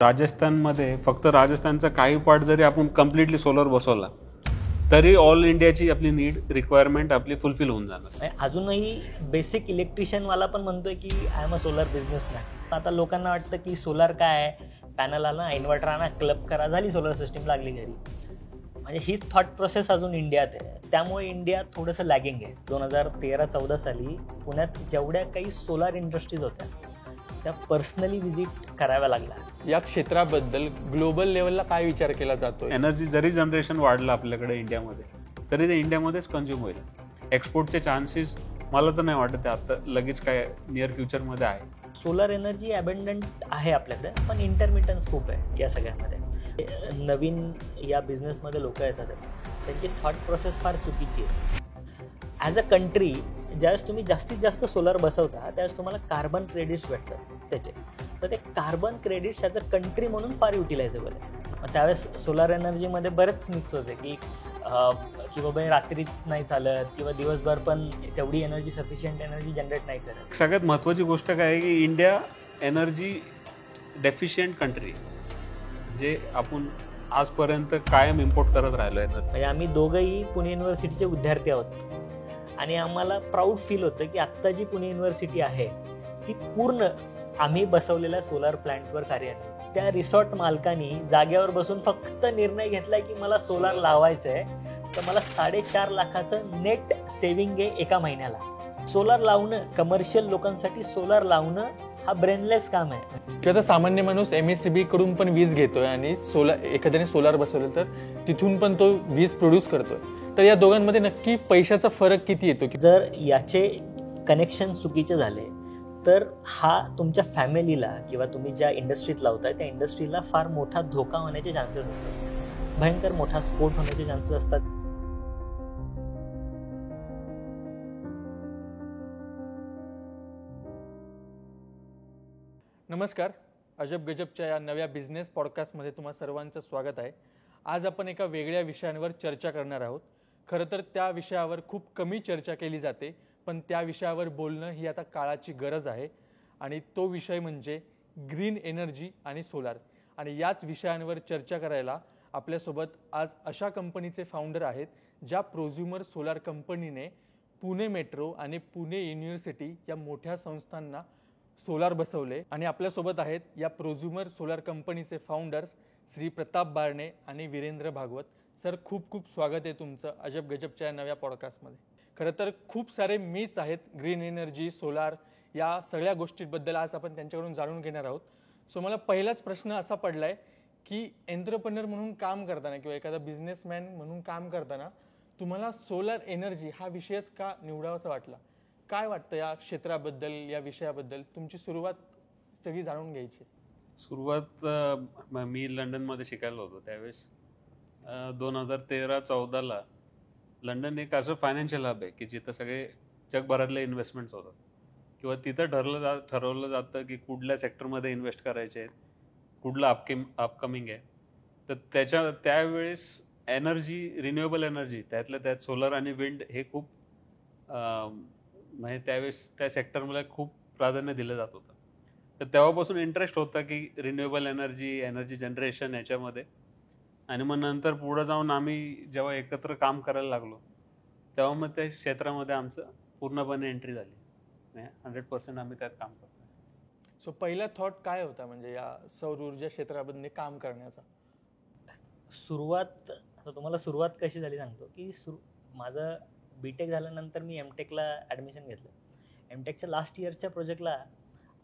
राजस्थानमध्ये फक्त राजस्थानचा काही पार्ट जरी आपण कम्प्लिटली सोलर बसवला तरी ऑल इंडियाची आपली नीड रिक्वायरमेंट आपली फुलफिल होऊन जाणार. अजूनही बेसिक इलेक्ट्रिशियनवाला पण म्हणतोय की I am a solar businessman. आता लोकांना वाटतं की सोलर काय आहे, पॅनल आला, इन्व्हर्टर आणा, क्लब करा, झाली सोलर सिस्टीम लागली घरी. म्हणजे हीच थॉट प्रोसेस अजून इंडियात आहे. त्यामुळे इंडिया थोडंसं लॅगिंग आहे. 2013-14 साली पुण्यात जेवढ्या काही सोलार इंडस्ट्रीज होत्या त्या पर्सनली व्हिजिट कराव्या लागल्या. या क्षेत्राबद्दल ग्लोबल लेवलला काय विचार केला जातो? एनर्जी जरी जनरेशन वाढलं आपल्याकडे इंडियामध्ये तरी ते इंडियामध्येच कन्झ्युम होईल. एक्सपोर्टचे चान्सेस मला तर नाही वाटत आता लगेच काय नियर फ्युचरमध्ये आहे. सोलर एनर्जी अबंडंट आहे आपल्याकडे, पण इंटरमिटन्स खूप आहे या सगळ्यामध्ये. नवीन या बिझनेसमध्ये लोक येतात त्यांची थॉट प्रोसेस फार चुकीची आहे. ॲज अ कंट्री ज्यावेळेस तुम्ही जास्तीत जास्त सोलर बसवता त्यावेळेस तुम्हाला कार्बन क्रेडिट्स भेटतात त्याचे. तर ते carbon credits as a country म्हणून फार युटिलायझेबल आहे. त्यावेळेस सोलर एनर्जीमध्ये बरेच मिक्स होते की बाबा रात्रीच नाही चालत किंवा दिवसभर पण तेवढी एनर्जी सफिशियंट एनर्जी जनरेट नाही करत. सगळ्यात महत्त्वाची गोष्ट काय आहे की इंडिया एनर्जी डेफिशियंट कंट्री, जे आपण आजपर्यंत कायम इम्पोर्ट करत राहिलो आहे. म्हणजे आम्ही दोघंही पुणे युनिव्हर्सिटीचे विद्यार्थी आहोत आणि आम्हाला प्राऊड फील होतं की आत्ता जी पुणे युनिव्हर्सिटी आहे ती पूर्ण आम्ही बसवलेल्या सोलार प्लांटवर कार्यरत. त्या रिसॉर्ट मालकांनी जागेवर बसून फक्त निर्णय घेतलाय की मला सोलार लावायचं आहे, तर मला 4.5 लाखाचं नेट सेव्हिंग आहे एका महिन्याला. सोलार लावणं, कमर्शियल लोकांसाठी सोलार लावणं हा ब्रेनलेस काम आहे. किंवा सामान्य माणूस MSCB कडून पण वीज घेतोय आणि एखाद्याने सोलार बसवलं तर तिथून पण तो वीज प्रोड्यूस करतोय. तर या दोघांमध्ये नक्की पैशाचा फरक किती येतो? जर याचे कनेक्शन चुकीचे झाले तर हा तुमच्या फॅमिलीला किंवा तुम्ही ज्या इंडस्ट्रीत लावताय त्या इंडस्ट्रीला फार मोठा धोका होण्याचे चान्सेस असतात, भयंकर मोठा स्फोट होण्याचे चान्सेस असतात. नमस्कार, अजब गजबच्या या नव्या बिझनेस पॉडकास्टमध्ये तुम्हा सर्वांचं स्वागत आहे. आज आपण एका वेगळ्या विषयांवर चर्चा करणार आहोत. खरं तर त्या विषयावर खूप कमी चर्चा केली जाते, पण त्या विषयावर बोलणं ही आता काळाची गरज आहे. आणि तो विषय म्हणजे ग्रीन एनर्जी आणि सोलार. आणि याच विषयांवर चर्चा करायला आपल्यासोबत आज अशा कंपनीचे फाउंडर आहेत ज्या प्रोझ्युमर सोलार कंपनीने पुणे मेट्रो आणि पुणे युनिव्हर्सिटी या मोठ्या संस्थांना सोलार बसवले. आणि आपल्यासोबत आहेत या प्रोझ्युमर सोलार कंपनीचे फाउंडर्स श्री प्रताप बारणे आणि वीरेंद्र भागवत. सर, खूप खूप स्वागत आहे तुमचं अजब गजबच्या या नव्या पॉडकास्टमध्ये. खरं तर खूप सारे मीच आहेत ग्रीन एनर्जी, सोलार या सगळ्या गोष्टींबद्दल आज आपण त्यांच्याकडून जाणून घेणार आहोत. सो मला पहिलाच प्रश्न असा पडलाय की एंटरप्रेन्योर म्हणून काम करताना किंवा एखादा बिझनेसमॅन म्हणून काम करताना तुम्हाला सोलार एनर्जी हा विषयच का निवडावासा वाटला? काय वाटतं या क्षेत्राबद्दल, या विषयाबद्दल? तुमची सुरुवात सगळी जाणून घ्यायची. सुरुवात मी लंडनमध्ये शिकायला होतो त्यावेळेस 2013-14ला लंडन एक असं फायनान्शियल हब आहे की जिथं सगळे जगभरातले इन्व्हेस्टमेंट्स होतात किंवा तिथं ठरवलं जातं की कुठल्या सेक्टरमध्ये इन्व्हेस्ट करायचे आहेत, कुठलं अपकमिंग आहे. तर त्यावेळेस एनर्जी, रिन्युएबल एनर्जी, त्यातल्या त्यात सोलर आणि विंड हे खूप म्हणजे त्यावेळेस त्या सेक्टरमध्ये खूप प्राधान्य दिलं जात होतं. तर तेव्हापासून इंटरेस्ट होता की रिन्युएबल एनर्जी जनरेशन याच्यामध्ये. आणि मग नंतर पुढं जाऊन आम्ही जेव्हा एकत्र काम करायला लागलो तेव्हा मग त्या क्षेत्रामध्ये आमचं पूर्णपणे एंट्री झाली. 100% आम्ही त्यात काम करतो. सो पहिला थॉट काय होता म्हणजे या सौर ऊर्जा क्षेत्रामध्ये काम करण्याचा? तुम्हाला सुरुवात कशी झाली सांगतो की माझं BTech झाल्यानंतर मी MTechला ॲडमिशन घेतलं. MTechच्या लास्ट इयरच्या प्रोजेक्टला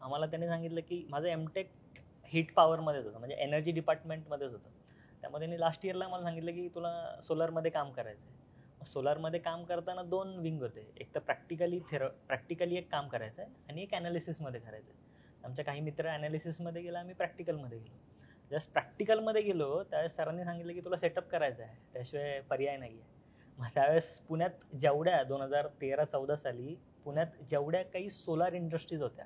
आम्हाला त्यांनी सांगितलं की माझं MTech हीट पॉवरमध्येच होतं, म्हणजे एनर्जी डिपार्टमेंटमध्येच होतं. त्यामध्ये त्यांनी लास्ट इयरला मला सांगितलं की तुला सोलारमध्ये काम करायचं आहे. सोलारमध्ये काम करताना 2 विंग होते. एक तर प्रॅक्टिकली एक काम करायचं आहे आणि एक ॲनालिसिसमध्ये करायचं आहे. आमच्या काही मित्र ॲनालिसिसमध्ये गेला, आम्ही प्रॅक्टिकलमध्ये गेलो. जस्ट प्रॅक्टिकलमध्ये गेलो त्यावेळेस सरांनी सांगितलं की तुला सेटअप करायचं आहे, त्याशिवाय पर्याय नाही आहे. मग त्यावेळेस पुण्यात जेवढ्या 2013-14 साली पुण्यात जेवढ्या काही सोलार इंडस्ट्रीज होत्या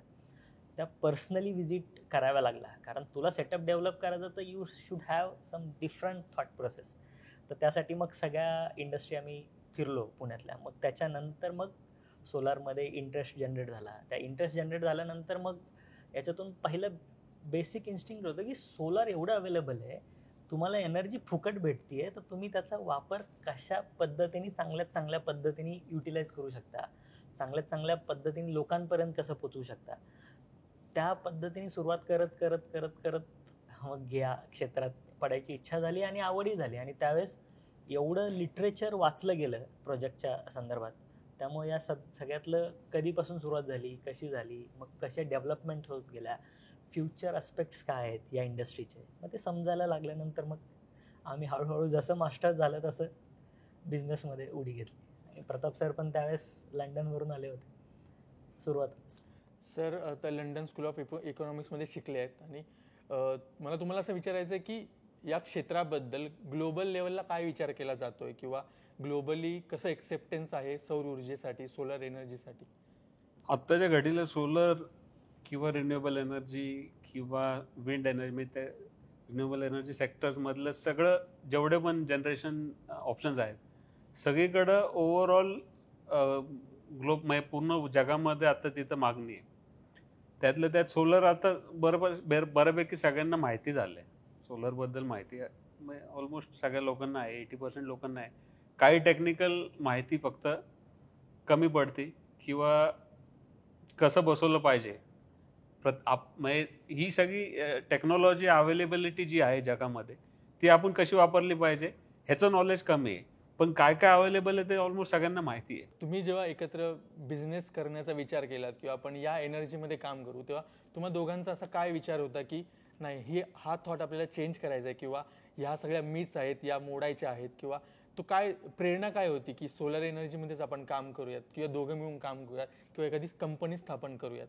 त्या पर्सनली व्हिजिट कराव्या लागल्या. कारण तुला सेटअप डेव्हलप करायचं तर you should have some different thought process. तर त्यासाठी मग सगळ्या इंडस्ट्री आम्ही फिरलो पुण्यातल्या. मग त्याच्यानंतर मग सोलारमध्ये इंटरेस्ट जनरेट झाला. त्या इंटरेस्ट जनरेट झाल्यानंतर मग याच्यातून पहिलं बेसिक इन्स्टिंक्ट होतं की सोलार एवढं अवेलेबल आहे, तुम्हाला एनर्जी फुकट भेटतीये, तर तुम्ही त्याचा वापर कशा पद्धतीने चांगल्यात चांगल्या पद्धतीने युटिलाइज करू शकता, चांगल्यात चांगल्या पद्धतीने लोकांपर्यंत कसं पोचवू शकता, त्या पद्धतीने सुरुवात करत करत करत करत मग या क्षेत्रात पडायची इच्छा झाली आणि आवडही झाली. आणि त्यावेळेस एवढं लिटरेचर वाचलं गेलं प्रोजेक्टच्या संदर्भात, त्यामुळे या सगळ्यातलं कधीपासून सुरुवात झाली, कशी झाली, मग कशा डेव्हलपमेंट होत गेल्या, फ्युचर अस्पेक्ट्स काय आहेत या इंडस्ट्रीचे, मग ते समजायला लागल्यानंतर मग आम्ही हळूहळू जसं मास्टर झालं तसं बिझनेसमध्ये उडी घेतली. आणि प्रताप सर पण त्यावेळेस लंडनवरून आले होते सुरुवातच. सर आता लंडन स्कूल ऑफ इकॉनॉमिक्समध्ये शिकले आहेत आणि मला तुम्हाला असं विचारायचं आहे की या क्षेत्राबद्दल ग्लोबल लेवलला काय विचार केला जातोय किंवा ग्लोबली कसं एक्सेप्टन्स आहे सौर ऊर्जेसाठी, सोलर एनर्जीसाठी? आत्ताच्या घडीला सोलर किंवा रिन्युएबल एनर्जी किंवा विंड एनर्जी, म्हणजे त्या रिन्युएबल एनर्जी सेक्टर्समधलं सगळं जेवढे पण जनरेशन ऑप्शन्स आहेत सगळीकडं ओव्हरऑल म्हणजे पूर्ण जगामध्ये आता तिथं मागणी आहे. त्यातलं त्यात सोलर आता बऱ्यापैकी सगळ्यांना माहिती झालं आहे. सोलरबद्दल माहिती ऑलमोस्ट सगळ्या लोकांना आहे, 80% लोकांना आहे. काही टेक्निकल माहिती फक्त कमी पडते किंवा कसं बसवलं पाहिजे. म्हणजे ही सगळी टेक्नॉलॉजी अवेलेबिलिटी जी आहे जगामध्ये ती आपण कशी वापरली पाहिजे ह्याचं नॉलेज कमी आहे. पण काय काय अवेलेबल आहे ते ऑलमोस्ट सगळ्यांना माहिती आहे. तुम्ही जेव्हा एकत्र बिझनेस करण्याचा विचार केलात किंवा आपण या एनर्जीमध्ये काम करू, तेव्हा तुम्हा दोघांचा असा काय विचार होता की नाही हा थॉट आपल्याला चेंज करायचा आहे किंवा ह्या सगळ्या मिथ्स आहेत या मोडायच्या आहेत, किंवा तो काय प्रेरणा काय होती की सोलर एनर्जीमध्येच आपण काम करूयात किंवा दोघं मिळून काम करूयात किंवा एखादी कंपनी स्थापन करूयात?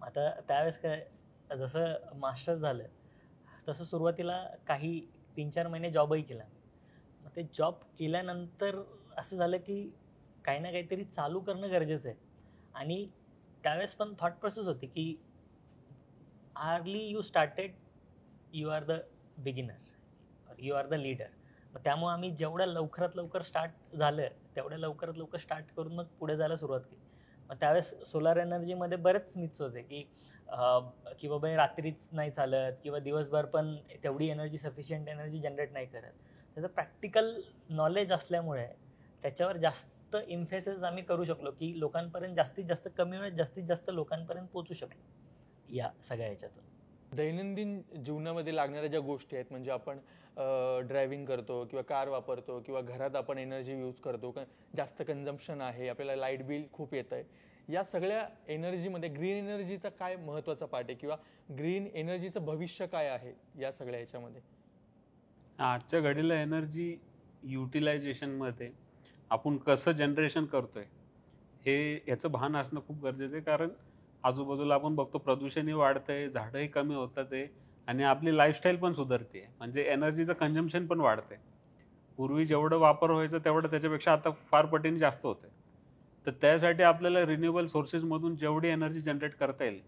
आता त्यावेळेस काय, जसं मास्टर झालं तसं सुरुवातीला काही 3-4 महिने जॉबही केला. मग ते जॉब केल्यानंतर असं झालं की काही ना काहीतरी चालू करणं गरजेचं आहे. आणि त्यावेळेस पण थॉट प्रोसेस होती की early you started, you are the beginner, you are the leader. मग त्यामुळे आम्ही जेवढ्या लवकरात लवकर स्टार्ट झालं तेवढ्या लवकरात लवकर स्टार्ट करून मग पुढे जायला सुरुवात केली. मग त्यावेळेस सोलार एनर्जीमध्ये बरेच मिथ्स होते की बाबा हे रात्रीच नाही चालत किंवा दिवसभर पण तेवढी एनर्जी, सफिशियंट एनर्जी जनरेट नाही करत. त्याचं प्रॅक्टिकल नॉलेज असल्यामुळे त्याच्यावर जास्त इम्फेसिस आम्ही करू शकलो की लोकांपर्यंत जास्तीत जास्त कमी वेळात जास्तीत जास्त लोकांपर्यंत पोहोचू शकलो या सगळ्या ह्याच्यातून. दैनंदिन जीवनामध्ये लागणाऱ्या ज्या गोष्टी आहेत, म्हणजे आपण ड्रायव्हिंग करतो किंवा कार वापरतो किंवा घरात आपण एनर्जी यूज करतो, जास्त कन्झम्पशन आहे, आपल्याला लाईट बिल खूप येत आहे, या सगळ्या एनर्जीमध्ये ग्रीन एनर्जीचा काय महत्त्वाचा पार्ट आहे किंवा ग्रीन एनर्जीचं भविष्य काय आहे या सगळ्या ह्याच्यामध्ये? आजच्या घडीला एनर्जी युटिलायझेशनमध्ये आपण कसं जनरेशन करतोय याचं भान असणं खूप गरजेचं आहे. कारण आजूबाजूला आपण बघतो प्रदूषणही वाढतंय, झाडंही कमी होतात आहे आणि आपली लाईफस्टाईल पण सुधारते, म्हणजे एनर्जीचं कन्झम्पशन पण वाढतंय. पूर्वी जेवढं वापर व्हायचं तेवढं त्याच्यापेक्षा आता फार पटीने जास्त होतंय. तर त्यासाठी आपल्याला रिन्युएबल सोर्सेसमधून जेवढी एनर्जी जनरेट करता येईल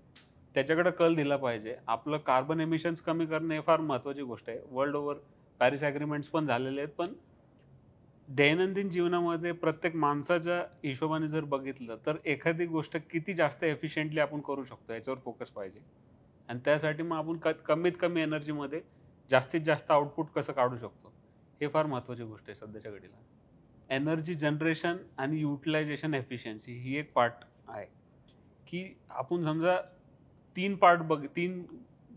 त्याच्याकडे कल दिला पाहिजे. आपलं कार्बन एमिशन्स कमी करणं हे फार महत्त्वाची गोष्ट आहे. वर्ल्ड ओव्हर पॅरिस ॲग्रीमेंट्स पण झालेले आहेत. पण दैनंदिन जीवनामध्ये प्रत्येक माणसाच्या हिशोबाने जर बघितलं तर एखादी गोष्ट किती जास्त एफिशियंटली आपण करू शकतो याच्यावर फोकस पाहिजे. आणि त्यासाठी मग आपण कमीत कमी एनर्जीमध्ये जास्तीत जास्त आउटपुट कसं काढू शकतो हे फार महत्त्वाची गोष्ट आहे सध्याच्या घडीला. एनर्जी जनरेशन आणि युटिलायझेशन एफिशियन्सी ही एक पार्ट आहे की आपण समजा 3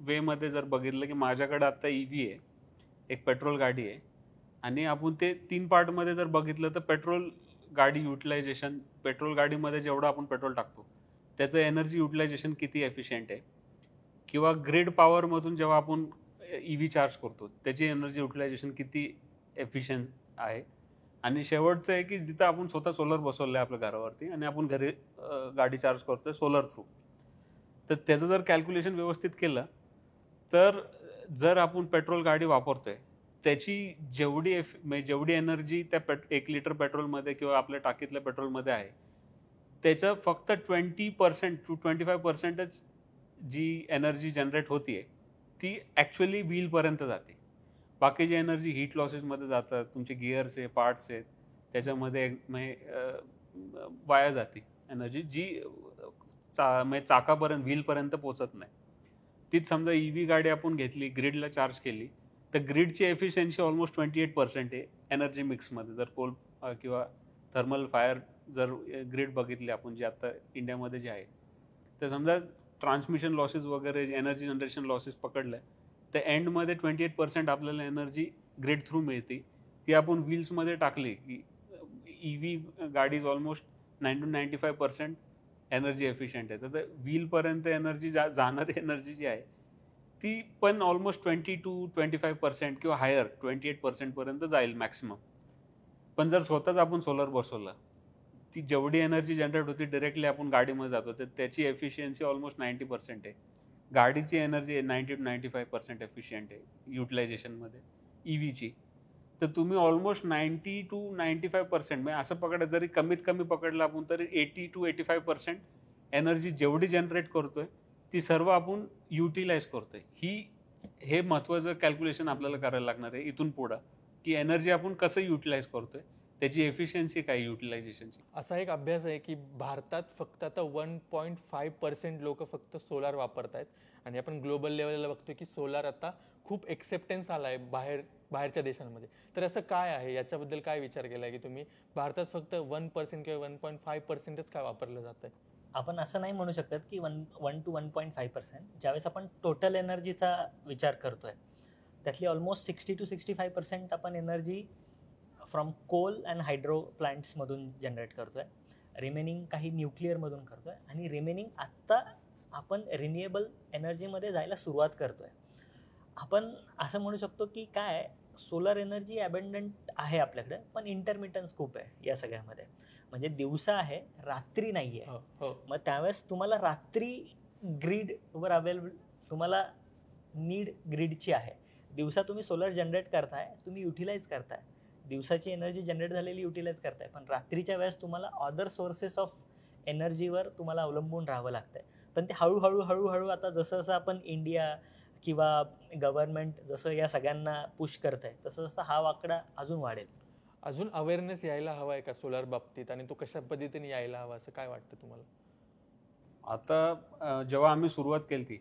वेमध्ये जर बघितलं की माझ्याकडे आता EV आहे, एक पेट्रोल गाडी आहे, आणि आपण ते 3 पार्टमध्ये जर बघितलं तर पेट्रोल गाडी युटिलायझेशन, पेट्रोल गाडीमध्ये जेवढं आपण पेट्रोल टाकतो त्याचं एनर्जी युटिलायझेशन किती एफिशियंट आहे, किंवा ग्रिड पॉवरमधून जेव्हा आपण EV चार्ज करतो त्याची एनर्जी युटिलायझेशन किती एफिशियंट आहे, आणि शेवटचं आहे की जिथं आपण स्वतः सोलर बसवलं आहे आपल्या घरावरती आणि आपण घरी गाडी चार्ज करतोय सोलर थ्रू. तर त्याचं जर कॅल्क्युलेशन व्यवस्थित केलं तर जर आपण पेट्रोल गाडी वापरतोय त्याची जेवढी एनर्जी त्या 1 लिटर पेट्रोलमध्ये किंवा आपल्या टाकीतल्या पेट्रोलमध्ये आहे त्याचं फक्त 20% to 25% जी एनर्जी जनरेट होतीये ती ॲक्च्युअली व्हीलपर्यंत जाते. बाकी जी एनर्जी हीट लॉसेसमध्ये जातात, तुमचे गिअर्स आहे, पार्ट्स आहेत, त्याच्यामध्ये वाया जाते एनर्जी, जी चाकापर्यंत, व्हीलपर्यंत पोचत नाही. तीच समजा EV गाडी आपण घेतली, ग्रीडला चार्ज केली, तर ग्रीडची एफिशियन्सी ऑलमोस्ट 28% आहे एनर्जी मिक्समध्ये. जर कोल किंवा थर्मल फायर जर ग्रीड बघितली आपण जी आता इंडियामध्ये जी आहे, तर समजा ट्रान्समिशन लॉसेस वगैरे एनर्जी जनरेशन लॉसेस पकडलं तर एंडमध्ये 28% आपल्याला एनर्जी ग्रीड थ्रू मिळते. ती आपण व्हील्समध्ये टाकली की EV गाडी इज ऑलमोस्ट 90-95% एनर्जी एफिशियंट आहे. तर व्हीलपर्यंत एनर्जी जाणारी एनर्जी जी आहे ती पण ऑलमोस्ट 20-25% किंवा हायर 28% पर्यंत जाईल मॅक्सिमम. पण जर स्वतःच आपण सोलर बसवलं, ती जेवढी एनर्जी जनरेट होती डायरेक्टली आपण गाडीमध्ये जातो तर त्याची एफिशियन्सी ऑलमोस्ट 90% आहे. गाडीची एनर्जी 90-95% एफिशियंट आहे युटिलायझेशनमध्ये EVची. तर तुम्ही ऑलमोस्ट 90-95% म्हणजे असं पकडा, जरी कमीत कमी पकडलं आपण तरी 80-85% एनर्जी जेवढी जनरेट करतोय ती सर्व आपण युटिलाइज करतोय. हे महत्त्वाचं कॅल्क्युलेशन आपल्याला करायला लागणार आहे इथून पुढं, की एनर्जी आपण कसं युटिलाइज करतोय, त्याची एफिशियन्सी काय युटिलायझेशनची. असा एक अभ्यास आहे की भारतात फक्त आता 1.5% लोक फक्त सोलार वापरत आहेत आणि आपण ग्लोबल लेवलला बघतोय की सोलार आता खूप एक्सेप्टन्स आला आहे बाहेरच्या देशांमध्ये. तर असं काय आहे, याच्याबद्दल काय विचार केला की तुम्ही भारतात फक्त 1% किंवा 1.5%च काय वापरलं जात आहे? आपण असं नाही म्हणू शकत की 1 to 1.5%. ज्यावेळेस आपण टोटल एनर्जीचा विचार करतोय त्यातली ऑलमोस्ट 60 to 65% आपण energy from coal and hydro प्लांट्समधून जनरेट करतोय. रिमेनिंग काही न्यूक्लिअरमधून करतोय आणि रिमेनिंग आत्ता आपण रिन्युएबल एनर्जीमध्ये जायला सुरुवात करतोय. आपण असं म्हणू शकतो की काय सोलर एनर्जी अबंडंट आहे आपल्याकडे, पण इंटरमिटन्स खूप आहे या सगळ्यामध्ये. म्हणजे दिवसा आहे, रात्री नाही आहे. मग त्यावेळेस तुम्हाला रात्री ग्रीडवर अवेलेबल तुम्हाला नीड ग्रीडची आहे. दिवसा तुम्ही सोलर जनरेट करताय, तुम्ही युटिलाइज करताय, दिवसाची एनर्जी जनरेट झालेली युटिलाइज करताय, पण रात्रीच्या वेळेस तुम्हाला अदर सोर्सेस ऑफ एनर्जीवर तुम्हाला अवलंबून राहावं लागतंय. पण ते हळूहळू आता जसं जसं आपण इंडिया किंवा गव्हर्नमेंट जसं या सगळ्यांना पुश करत आहे तसं जसं हा आकडा अजून वाढेल. अजून अवेअरनेस यायला हवा आहे का सोलार बाबतीत, आणि तो कशा पद्धतीने यायला हवा असं काय वाटतं तुम्हाला? आता जेव्हा आम्ही सुरुवात केली ती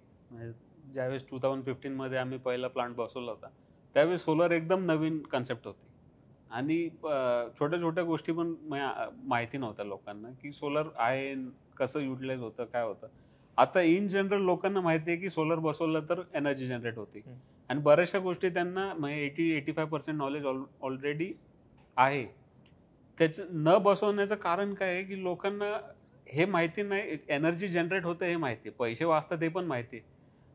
ज्यावेळेस 2015 मध्ये आम्ही पहिला प्लांट बसवला होता, त्यावेळेस सोलर एकदम नवीन कन्सेप्ट होती आणि छोट्या छोट्या गोष्टी पण माहिती नव्हत्या लोकांना की सोलर आहे, कसं युटिलाइज होतं, काय होतं. आता इन जनरल लोकांना माहिती आहे की सोलर बसवलं तर एनर्जी जनरेट होती आणि बऱ्याचशा गोष्टी त्यांना म्हणजे 80-85% नॉलेज ऑलरेडी आहे. त्याचं न बसवण्याचं कारण काय आहे की लोकांना हे माहिती नाही, एनर्जी जनरेट होतं हे माहिती आहे, पैसे वाचतात हे पण माहिती आहे,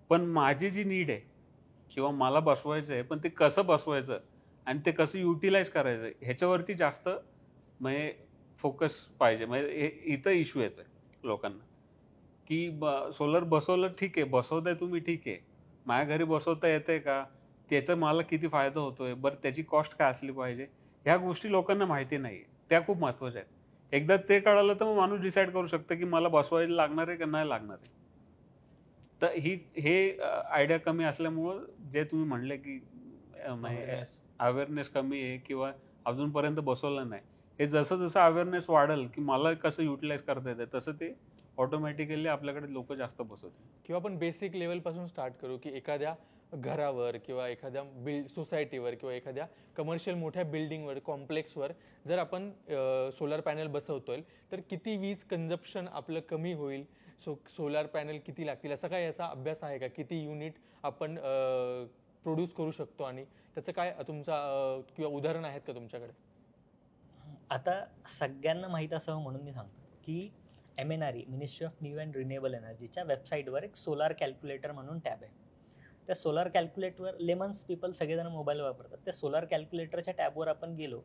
पण माझी जी नीड आहे किंवा मला बसवायचं आहे पण ते कसं बसवायचं आणि ते कसं युटिलाइज करायचं ह्याच्यावरती जास्त म्हणजे फोकस पाहिजे. म्हणजे इथं इश्यू येतोय लोकांना की सोलर बसवलं ठीक आहे, बसवताय तुम्ही ठीक आहे, माझ्या घरी बसवता येतंय का, त्याचा मला किती फायदा होतोय, बरं त्याची कॉस्ट काय असली पाहिजे, ह्या गोष्टी लोकांना माहिती नाही. त्या खूप महत्त्वाच्या आहेत. एकदा ते कळालं तर मग माणूस डिसाईड करू शकतं की मला बसवायला लागणार आहे का नाही लागणार आहे. तर हे आयडिया कमी असल्यामुळं जे तुम्ही म्हणले की अवेअरनेस कमी आहे किंवा अजूनपर्यंत बसवलं नाही, हे जसं जसं अवेअरनेस वाढेल की मला कसं युटिलाइज करता येतं तसं ते ऑटोमॅटिकली आपल्याकडे लोक जास्त बसवतील. किंवा आपण बेसिक लेवलपासून स्टार्ट करू की एखाद्या घरावर किंवा एखाद्या सोसायटीवर किंवा एखाद्या कमर्शियल मोठ्या बिल्डिंगवर, कॉम्प्लेक्सवर जर आपण सोलार पॅनल बसवतोय तर किती वीज कंझप्शन आपलं कमी होईल, सोलार पॅनल किती लागतील, असा काय याचा अभ्यास आहे का? किती युनिट आपण प्रोड्यूस करू शकतो आणि त्याचं काय तुमचा किंवा उदाहरण आहेत का तुमच्याकडे? आता सगळ्यांना माहीत असावं म्हणून मी सांगतो की MNRE ministry of new and renewable एनर्जीच्या वेबसाईटवर एक सोलार कॅल्क्युलेटर म्हणून टॅब आहे. त्या सोलार कॅल्क्युलेटरवर लेमन्स पीपल सगळेजण मोबाईल वापरतात. त्या सोलार कॅल्क्युलेटरच्या टॅबवर आपण गेलो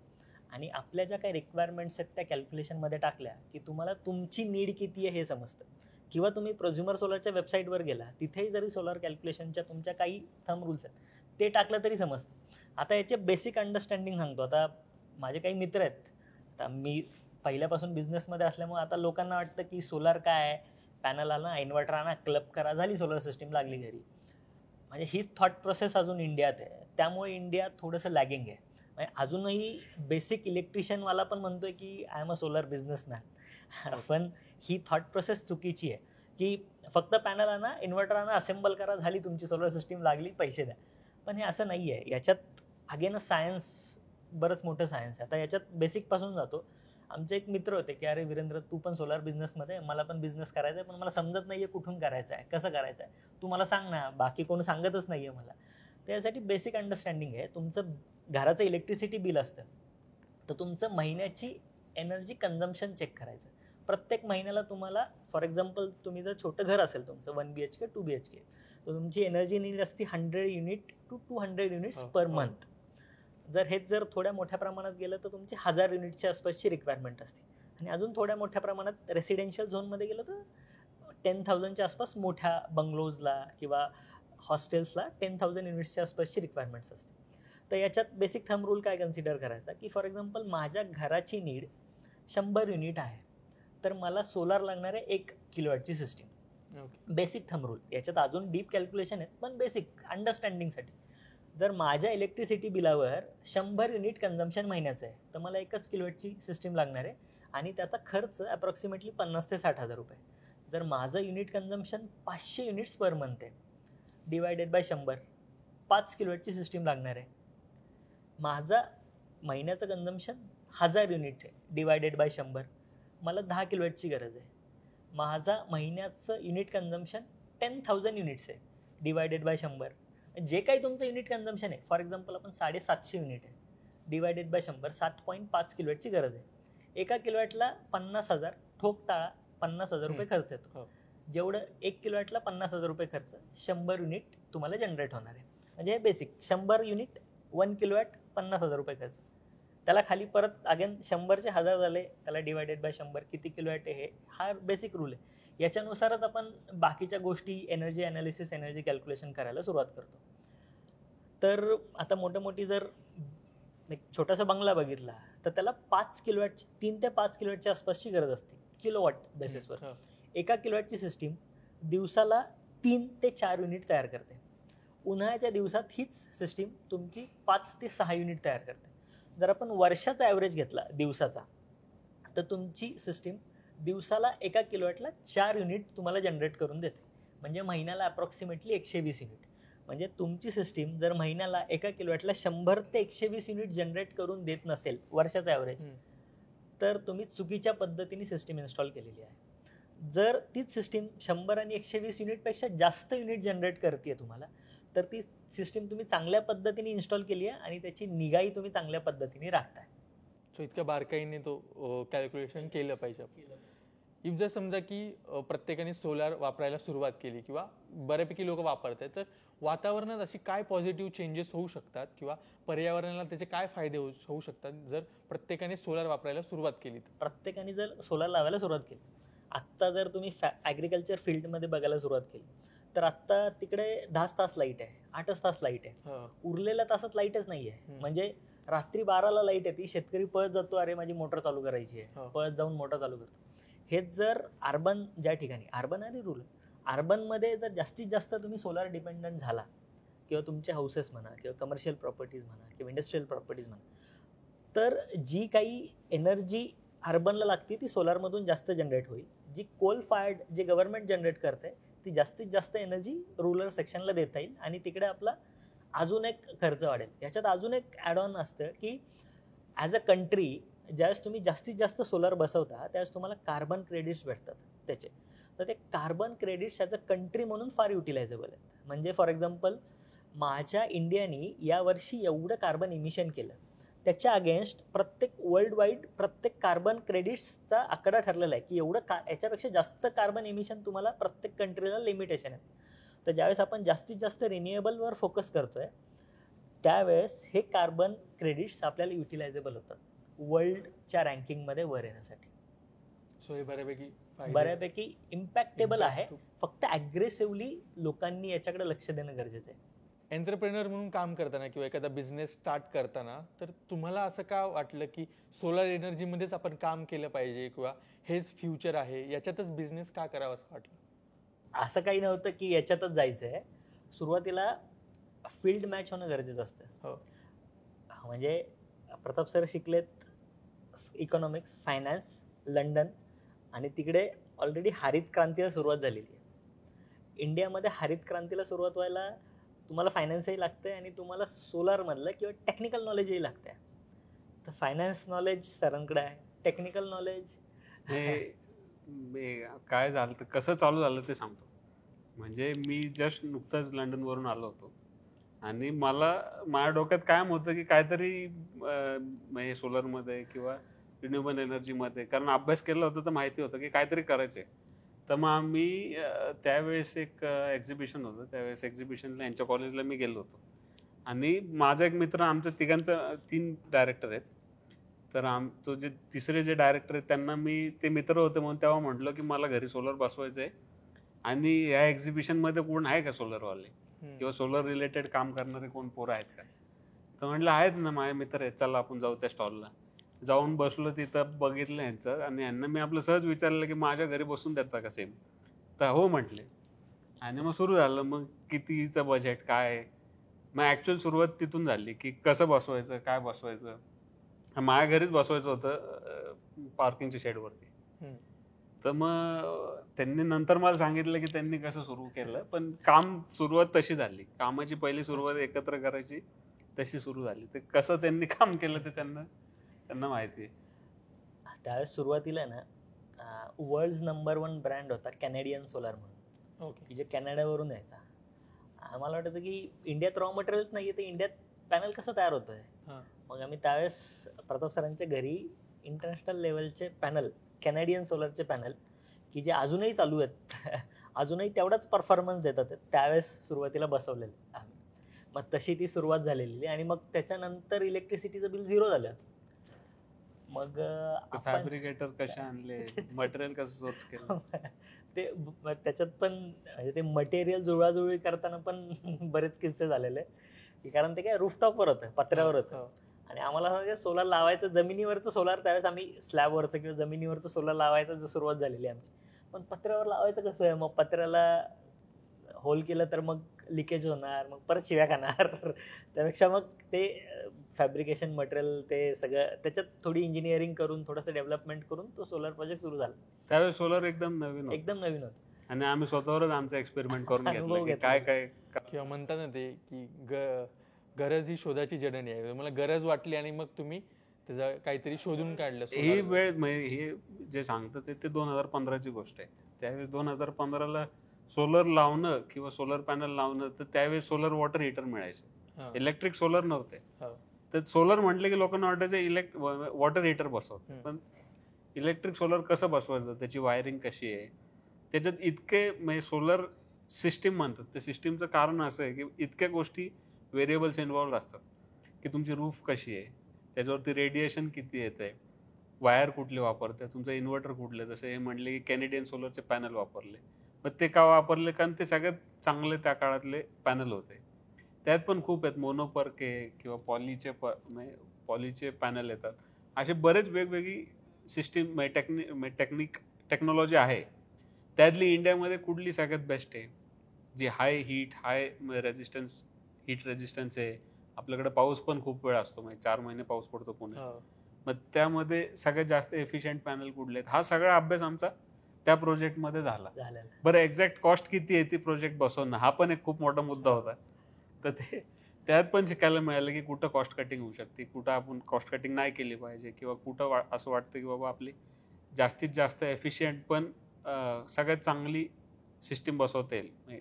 आणि आपल्या ज्या काही रिक्वायरमेंट्स आहेत त्या कॅल्क्युलेशनमध्ये टाकल्या की तुम्हाला तुमची नीड किती आहे हे समजतं. किंवा तुम्ही प्रोझ्युमर सोलरच्या वेबसाईटवर गेला, तिथेही जरी सोलार कॅल्क्युलेशनच्या तुमच्या काही थंब रूल्स आहेत ते टाकलं तरी समजतं. आता याचे बेसिक अंडरस्टँडिंग सांगतो. आता माझे काही मित्र आहेत, आता मी पहिल्यापासून बिझनेसमध्ये असल्यामुळे आता लोकांना वाटतं की सोलार काय आहे, पॅनल आला, इन्व्हर्टर आणा, क्लब करा, झाली सोलर सिस्टीम लागली घरी. म्हणजे हीच थॉट प्रोसेस अजून इंडियात आहे. त्यामुळे इंडिया थोडंसं लॅगिंग आहे. म्हणजे अजूनही बेसिक इलेक्ट्रिशियनवाला पण म्हणतोय की I am a solar businessman. पण ही थॉट प्रोसेस चुकीची आहे. की फक्त पॅनल आणा, इन्व्हर्टर आणा, असेंबल करा, झाली तुमची सोलर सिस्टीम, लागली पैसे द्या. पण हे असं नाही आहे. याच्यात अगेन सायन्स, बरंच मोठं सायन्स आहे. आता याच्यात बेसिकपासून जातो. आमचे एक मित्र होते की अरे वीरेंद्र, तू पण सोलार बिझनेसमध्ये, मला पण बिझनेस करायचा आहे, पण मला समजत नाही आहे कुठून करायचं आहे, कसं करायचं आहे, तू मला सांग ना, बाकी कोण सांगतच नाही आहे मला. त्यासाठी बेसिक अंडरस्टँडिंग आहे. तुमचं घराचं इलेक्ट्रिसिटी बिल असतं, तर तुमचं महिन्याची एनर्जी कन्झम्पशन चेक करायचं. प्रत्येक महिन्याला तुम्हाला, फॉर एक्झाम्पल तुम्ही जर छोटं घर असेल तुमचं 1 BHK 2 BHK, तर तुमची एनर्जी नीड असते 100 unit to 200 units per month. जर थोड्या मोठ्या प्रमाणात गेलं तर तुमची 1000 युनिटच्या आसपासची रिक्वायरमेंट असते. आणि अजून थोड्या मोठ्या प्रमाणात रेसिडेन्शियल झोनमध्ये गेलं तर 10,000च्या आसपास मोठ्या बंगलोजला किंवा हॉस्टेल्सला 10,000 युनिट्सच्या आसपासची रिक्वायरमेंट्स असते. तर याच्यात बेसिक थंब रूल काय कन्सिडर करायचा की फॉर एक्झाम्पल माझ्या घराची नीड 100 युनिट आहे, तर मला सोलार लागणार आहे 1 किलोवॅटची सिस्टीम. Basic thumb rule. याच्यात अजून डीप कॅल्क्युलेशन आहेत, पण बेसिक अंडरस्टँडिंगसाठी. जर माझ्या इलेक्ट्रिसिटी बिलावर 100 युनिट कन्झम्पशन महिन्याचं आहे, तर मला 1 किलोवॅटची सिस्टीम लागणार आहे आणि त्याचा खर्च अप्रॉक्सिमेटली 50,000 ते 60,000 रुपये. जर माझं unit consumption 500 units per month आहे, डिवायडेड बाय 100, 5 किलोवॅटची सिस्टीम लागणार आहे. माझा महिन्याचं कन्झम्पन 1000 युनिट आहे, डिवायडेड बाय 100, मला 10 किलोवॅटची गरज आहे. माझा महिन्याचं युनिट कन्झम्पन 10,000 युनिट्स आहे, डिवायडेड बाय 100. जे काही तुमचं युनिट कन्झम्पन आहे, फॉर एक्झाम्पल आपण 750 युनिट आहे, डिवायडेड बाय 100, 7.5 किलोवॅटची गरज आहे. 1 किलोवॅटला 50,000, ठोक ताळा 50,000 रुपये खर्च येतो. जेवढं 1 किलोवॅटला 50,000 रुपये खर्च, 100 युनिट तुम्हाला जनरेट होणार आहे. म्हणजे हे बेसिक 100 युनिट 1 किलोवॅट 50,000 रुपये खर्च. त्याला खाली परत अगेन 100चे 1000 झाले, त्याला डिवायडेड बाय 100 किती किलोवॅट आहे, हा बेसिक रूल आहे. याच्यानुसारच आपण बाकीच्या गोष्टी, एनर्जी ॲनालिसिस, एनर्जी कॅल्क्युलेशन करायला सुरुवात करतो. तर आता मोठी जर एक छोटासा बंगला बघितला तर त्याला 5 किलोवॅट, 3 ते 5 किलोवॅटच्या आसपासची गरज असते किलोवॅट बेसिसवर. 1 किलोवॅटची सिस्टीम दिवसाला 3 ते 4 युनिट तयार करते. उन्हाळ्याच्या दिवसात हीच सिस्टीम तुमची 5 ते 6 युनिट तयार करते. जर आपण वर्षाचा ॲव्हरेज घेतला दिवसाचा, तर तुमची सिस्टीम दिवसाला 1 किलोवॅटला 4 युनिट तुम्हाला जनरेट करून देते. म्हणजे महिन्याला अप्रॉक्सिमेटली 120 युनिट. म्हणजे तुमची सिस्टीम जर महिन्याला 1 किलोवॅटला 100 ते 120 युनिट जनरेट करून देत नसेल वर्षाचा ॲव्हरेज, तर तुम्ही चुकीच्या पद्धतीने सिस्टीम इन्स्टॉल केलेली आहे. जर तीच सिस्टीम 100 आणि 120 युनिटपेक्षा जास्त युनिट जनरेट करते तुम्हाला, तर ती सिस्टीम तुम्ही चांगल्या पद्धतीने इन्स्टॉल केली आहे आणि त्याची निगाही तुम्ही चांगल्या पद्धतीने राखताय. सो इतक्या बारकाईने तो कॅल्क्युलेशन केलं पाहिजे. इफ जर समजा की प्रत्येकाने सोलार वापरायला सुरुवात केली किंवा बऱ्यापैकी लोक वापरत आहेत, तर वातावरणात अशी काय पॉझिटिव्ह चेंजेस होऊ शकतात किंवा पर्यावरणाला त्याचे काय फायदे होऊ शकतात जर प्रत्येकाने सोलार वापरायला सुरुवात केली? प्रत्येकाने जर सोलार लावायला सुरुवात केली, आत्ता जर तुम्ही ॲग्रिकल्चर फील्डमध्ये बघायला सुरुवात केली, तर आत्ता तिकडे 10 तास लाईट आहे, 8 तास लाईट आहे, उरलेल्या तासात लाईटच नाही आहे. म्हणजे रात्री 12ला लाईट येते, शेतकरी पळत जातो, अरे माझी मोटर चालू करायची आहे, पळत जाऊन मोटर चालू करतो. हेच जर अर्बन, ज्या ठिकाणी अर्बन आणि रुरल, अर्बनमध्ये जर जास्तीत जास्त तुम्ही सोलार डिपेंडंट झाला, किंवा तुमचे हाऊसेस म्हणा, किंवा कमर्शियल प्रॉपर्टीज म्हणा, किंवा इंडस्ट्रियल प्रॉपर्टीज म्हणा, तर जी काही एनर्जी अर्बनला लागते ती सोलारमधून जास्त जनरेट होईल. जी कोल फायर्ड जे गव्हर्नमेंट जनरेट करते ती जास्तीत जास्त एनर्जी रुरल सेक्शनला देता येईल आणि तिकडे आपला अजून एक खर्च वाढेल. याच्यात अजून एक ॲड ऑन असतं की ॲज अ कंट्री ज्यावेळेस तुम्ही जास्तीत जास्त सोलार बसवता त्यावेळेस तुम्हाला कार्बन क्रेडिट्स भेटतात त्याचे. तर ते carbon credits as a country म्हणून फार युटिलायझेबल आहेत. म्हणजे फॉर एक्झाम्पल माझ्या इंडियाने यावर्षी एवढं कार्बन इमिशन केलं, त्याच्या अगेन्स्ट प्रत्येक वर्ल्ड वाईड प्रत्येक कार्बन क्रेडिट्सचा आकडा ठरलेला आहे की एवढं याच्यापेक्षा जास्त कार्बन इमिशन तुम्हाला प्रत्येक कंट्रीला लिमिटेशन आहे. तर ज्यावेळेस आपण जास्तीत जास्त रिन्युएबलवर फोकस करतोय त्यावेळेस हे कार्बन क्रेडिट्स आपल्याला युटिलायझेबल होतात वर्ल्डच्या रँकिंगमध्ये वर येण्यासाठी. सो हे बऱ्यापैकी इम्पॅक्टेबल आहे. फक्त ॲग्रेसिव्हली लोकांनी याच्याकडे लक्ष देणं गरजेचं आहे. एंटरप्रेनर म्हणून काम करताना किंवा एखादा बिझनेस स्टार्ट करताना तर तुम्हाला असं का वाटलं की सोलार एनर्जीमध्येच आपण काम केलं पाहिजे किंवा हेच फ्युचर आहे, याच्यातच बिझनेस का करावा असं वाटलं? असं काही नव्हतं की याच्यातच जायचं आहे. सुरुवातीला फील्ड मॅच होणं गरजेचं असतं. म्हणजे प्रताप सर शिकलेत इकॉनॉमिक्स, फायनान्स, लंडन, आणि तिकडे ऑलरेडी हरित क्रांतीला सुरुवात झालेली आहे. इंडियामध्ये हरित क्रांतीला सुरुवात व्हायला तुम्हाला फायनान्सही लागतंय आणि तुम्हाला सोलारमधलं किंवा टेक्निकल नॉलेजही लागतंय. तर फायनान्स नॉलेज सरांकडे आहे, टेक्निकल नॉलेज काय झालं तर कसं चालू झालं ते सांगतो. म्हणजे मी जस्ट नुकतंच लंडनवरून आलो होतो आणि माझ्या डोक्यात कायम होतं की काहीतरी म्हणजे सोलरमध्ये किंवा रिन्युएबल एनर्जीमध्ये, कारण अभ्यास केला होता तर माहिती होतं की काहीतरी करायचं आहे. तर मग आम्ही त्यावेळेस एक एक्झिबिशन होतं, त्यावेळेस एक्झिबिशनला यांच्या कॉलेजला मी गेलो होतो आणि माझा एक मित्र, आमचं तिघांचं 3 डायरेक्टर आहेत. तर आमचं जे तिसरे जे डायरेक्टर आहेत त्यांना मी, ते मित्र होते म्हणून तेव्हा म्हटलं की मला घरी सोलर बसवायचं आहे आणि या एक्झिबिशनमध्ये कोण आहे का सोलरवाले किंवा सोलर रिलेटेड काम करणारे कोण पोरं आहेत का? तर म्हटलं आहेत ना, माझे मित्र आहेत, चला आपण जाऊ त्या स्टॉलला. जाऊन बसलो तिथं, बघितलं यांचं आणि यांना मी आपलं सहज विचारलं की माझ्या घरी बसून देता का सेम? तर हो म्हटले. आणि मग सुरू झालं, मग कितीचं बजेट काय? मग ॲक्च्युअल सुरुवात तिथून झाली की कसं बसवायचं, काय बसवायचं. माझ्या घरीच बसवायचं होतं पार्किंगच्या शेडवरती. तर मग त्यांनी नंतर मला सांगितलं की त्यांनी कसं सुरू केलं, पण काम सुरुवात तशी झाली. कामाची पहिली सुरुवात एकत्र करायची तशी सुरू झाली. ते कसं त्यांनी काम केलं ते त्यांना माहिती आहे. त्यावेळेस सुरुवातीला ना वर्ल्ड नंबर 1 ब्रँड होता कॅनेडियन सोलार म्हणून, की जे कॅनडावरून यायचा. आम्हाला वाटायचं की इंडियात रॉ मटेरियल्स नाही आहे, तर इंडियात पॅनल कसं तयार होतोय. मग आम्ही त्यावेळेस प्रताप सरांच्या घरी इंटरनॅशनल लेवलचे पॅनल, कॅनेडियन सोलरचे पॅनल, की जे अजूनही चालू आहेत अजूनही तेवढाच परफॉर्मन्स देतात, त्यावेळेस सुरुवातीला बसवलेलं आम्ही. मग तशी ती सुरुवात झालेली आणि मग त्याच्यानंतर इलेक्ट्रिसिटीचं बिल 0 झालं. मग फॅब्रिकेटर कसे आणले, मटेरियल कसं सोर्स केलं, ते त्याच्यात पण म्हणजे ते मटेरियल जुळवाजुळवी करताना पण बरेच किस्से झालेले, की कारण ते काय रूफटॉपवर होतं, पत्र्यावर होतं आणि आम्हाला सोलार लावायचं, जमिनीवरचं सोलार, त्यावेळेस आम्ही स्लॅबवरचं किंवा जमिनीवरचं सोलार लावायचं सुरुवात झालेली आमची. पण पत्र्यावर लावायचं कसं आहे, मग पत्र्याला होल केलं तर मग लिकेज होणार, मग परत शिव्या खाणार. त्यापेक्षा मग ते फॅब्रिकेशन मटेरियल ते सगळं त्याच्यात थोडी इंजिनिअरिंग करून, थोडंसं डेव्हलपमेंट करून तो सोलर प्रोजेक्ट सुरू झाला. त्यावेळेस सोलर एकदम नवीन होतं आणि आम्ही स्वतःवरच आमचा एक्सपेरिमेंट करून घेतला की काय किंवा म्हणतात ना ते की गरज ही शोधाची जननी आहे. मला गरज वाटली आणि मग तुम्ही त्याचं काहीतरी शोधून काढलं. ही वेळ हे जे सांगतं ते 2015ची गोष्ट आहे. त्यावेळेस 2015ला सोलर लावणं किंवा सोलर पॅनल लावणं, तर त्यावेळेस सोलर वॉटर हीटर मिळायचे, इलेक्ट्रिक सोलर नव्हते. तर सोलर म्हटलं की लोकांना वाटायचं वॉटर हीटर बसवत, पण इलेक्ट्रिक सोलर कसं बसवायचं, त्याची वायरिंग कशी आहे, त्याच्यात इतके म्हणजे सोलर सिस्टीम म्हणतात. त्या सिस्टीमचं कारण असं आहे की इतक्या गोष्टी व्हेरिएबल्स इन्व्हॉल्व असतात, की तुमची रूफ कशी आहे, त्याच्यावरती रेडिएशन किती येत आहे, वायर कुठले वापरते, तुमचं इन्व्हर्टर कुठले. जसं हे म्हणले की कॅनेडियन सोलरचे पॅनल वापरले, मग ते का वापरले, कारण ते सगळ्यात चांगले त्या काळातले पॅनल होते. त्यात पण खूप आहेत, मोनोपर्क आहे किंवा पॉलीचे पॅनल येतात. असे बरेच वेगवेगळी सिस्टीम टेक्नॉलॉजी आहे. त्यातली इंडियामध्ये कुठली सगळ्यात बेस्ट आहे, जी हाय रेजिस्टन्स, हीट रेजिस्टन्स आहे. आपल्याकडे पाऊस पण खूप वेळ असतो, म्हणजे 4 महिने पाऊस पडतो पुण्यात. मग त्यामध्ये सगळ्यात जास्त एफिशियंट पॅनल कुठले आहेत, हा सगळा अभ्यास आमचा त्या प्रोजेक्टमध्ये झाला. बरं, एक्झॅक्ट कॉस्ट किती आहे ती प्रोजेक्ट बसवणं, हा पण एक खूप मोठा मुद्दा होता. तर ते त्यात पण शिकायला मिळालं की कुठं कॉस्ट कटिंग होऊ शकते, कुठं आपण कॉस्ट कटिंग नाही केली पाहिजे, किंवा कुठं असं वाटतं की बाबा आपली जास्तीत जास्त एफिशियंट पण सगळ्यात चांगली सिस्टीम बसवता येईल,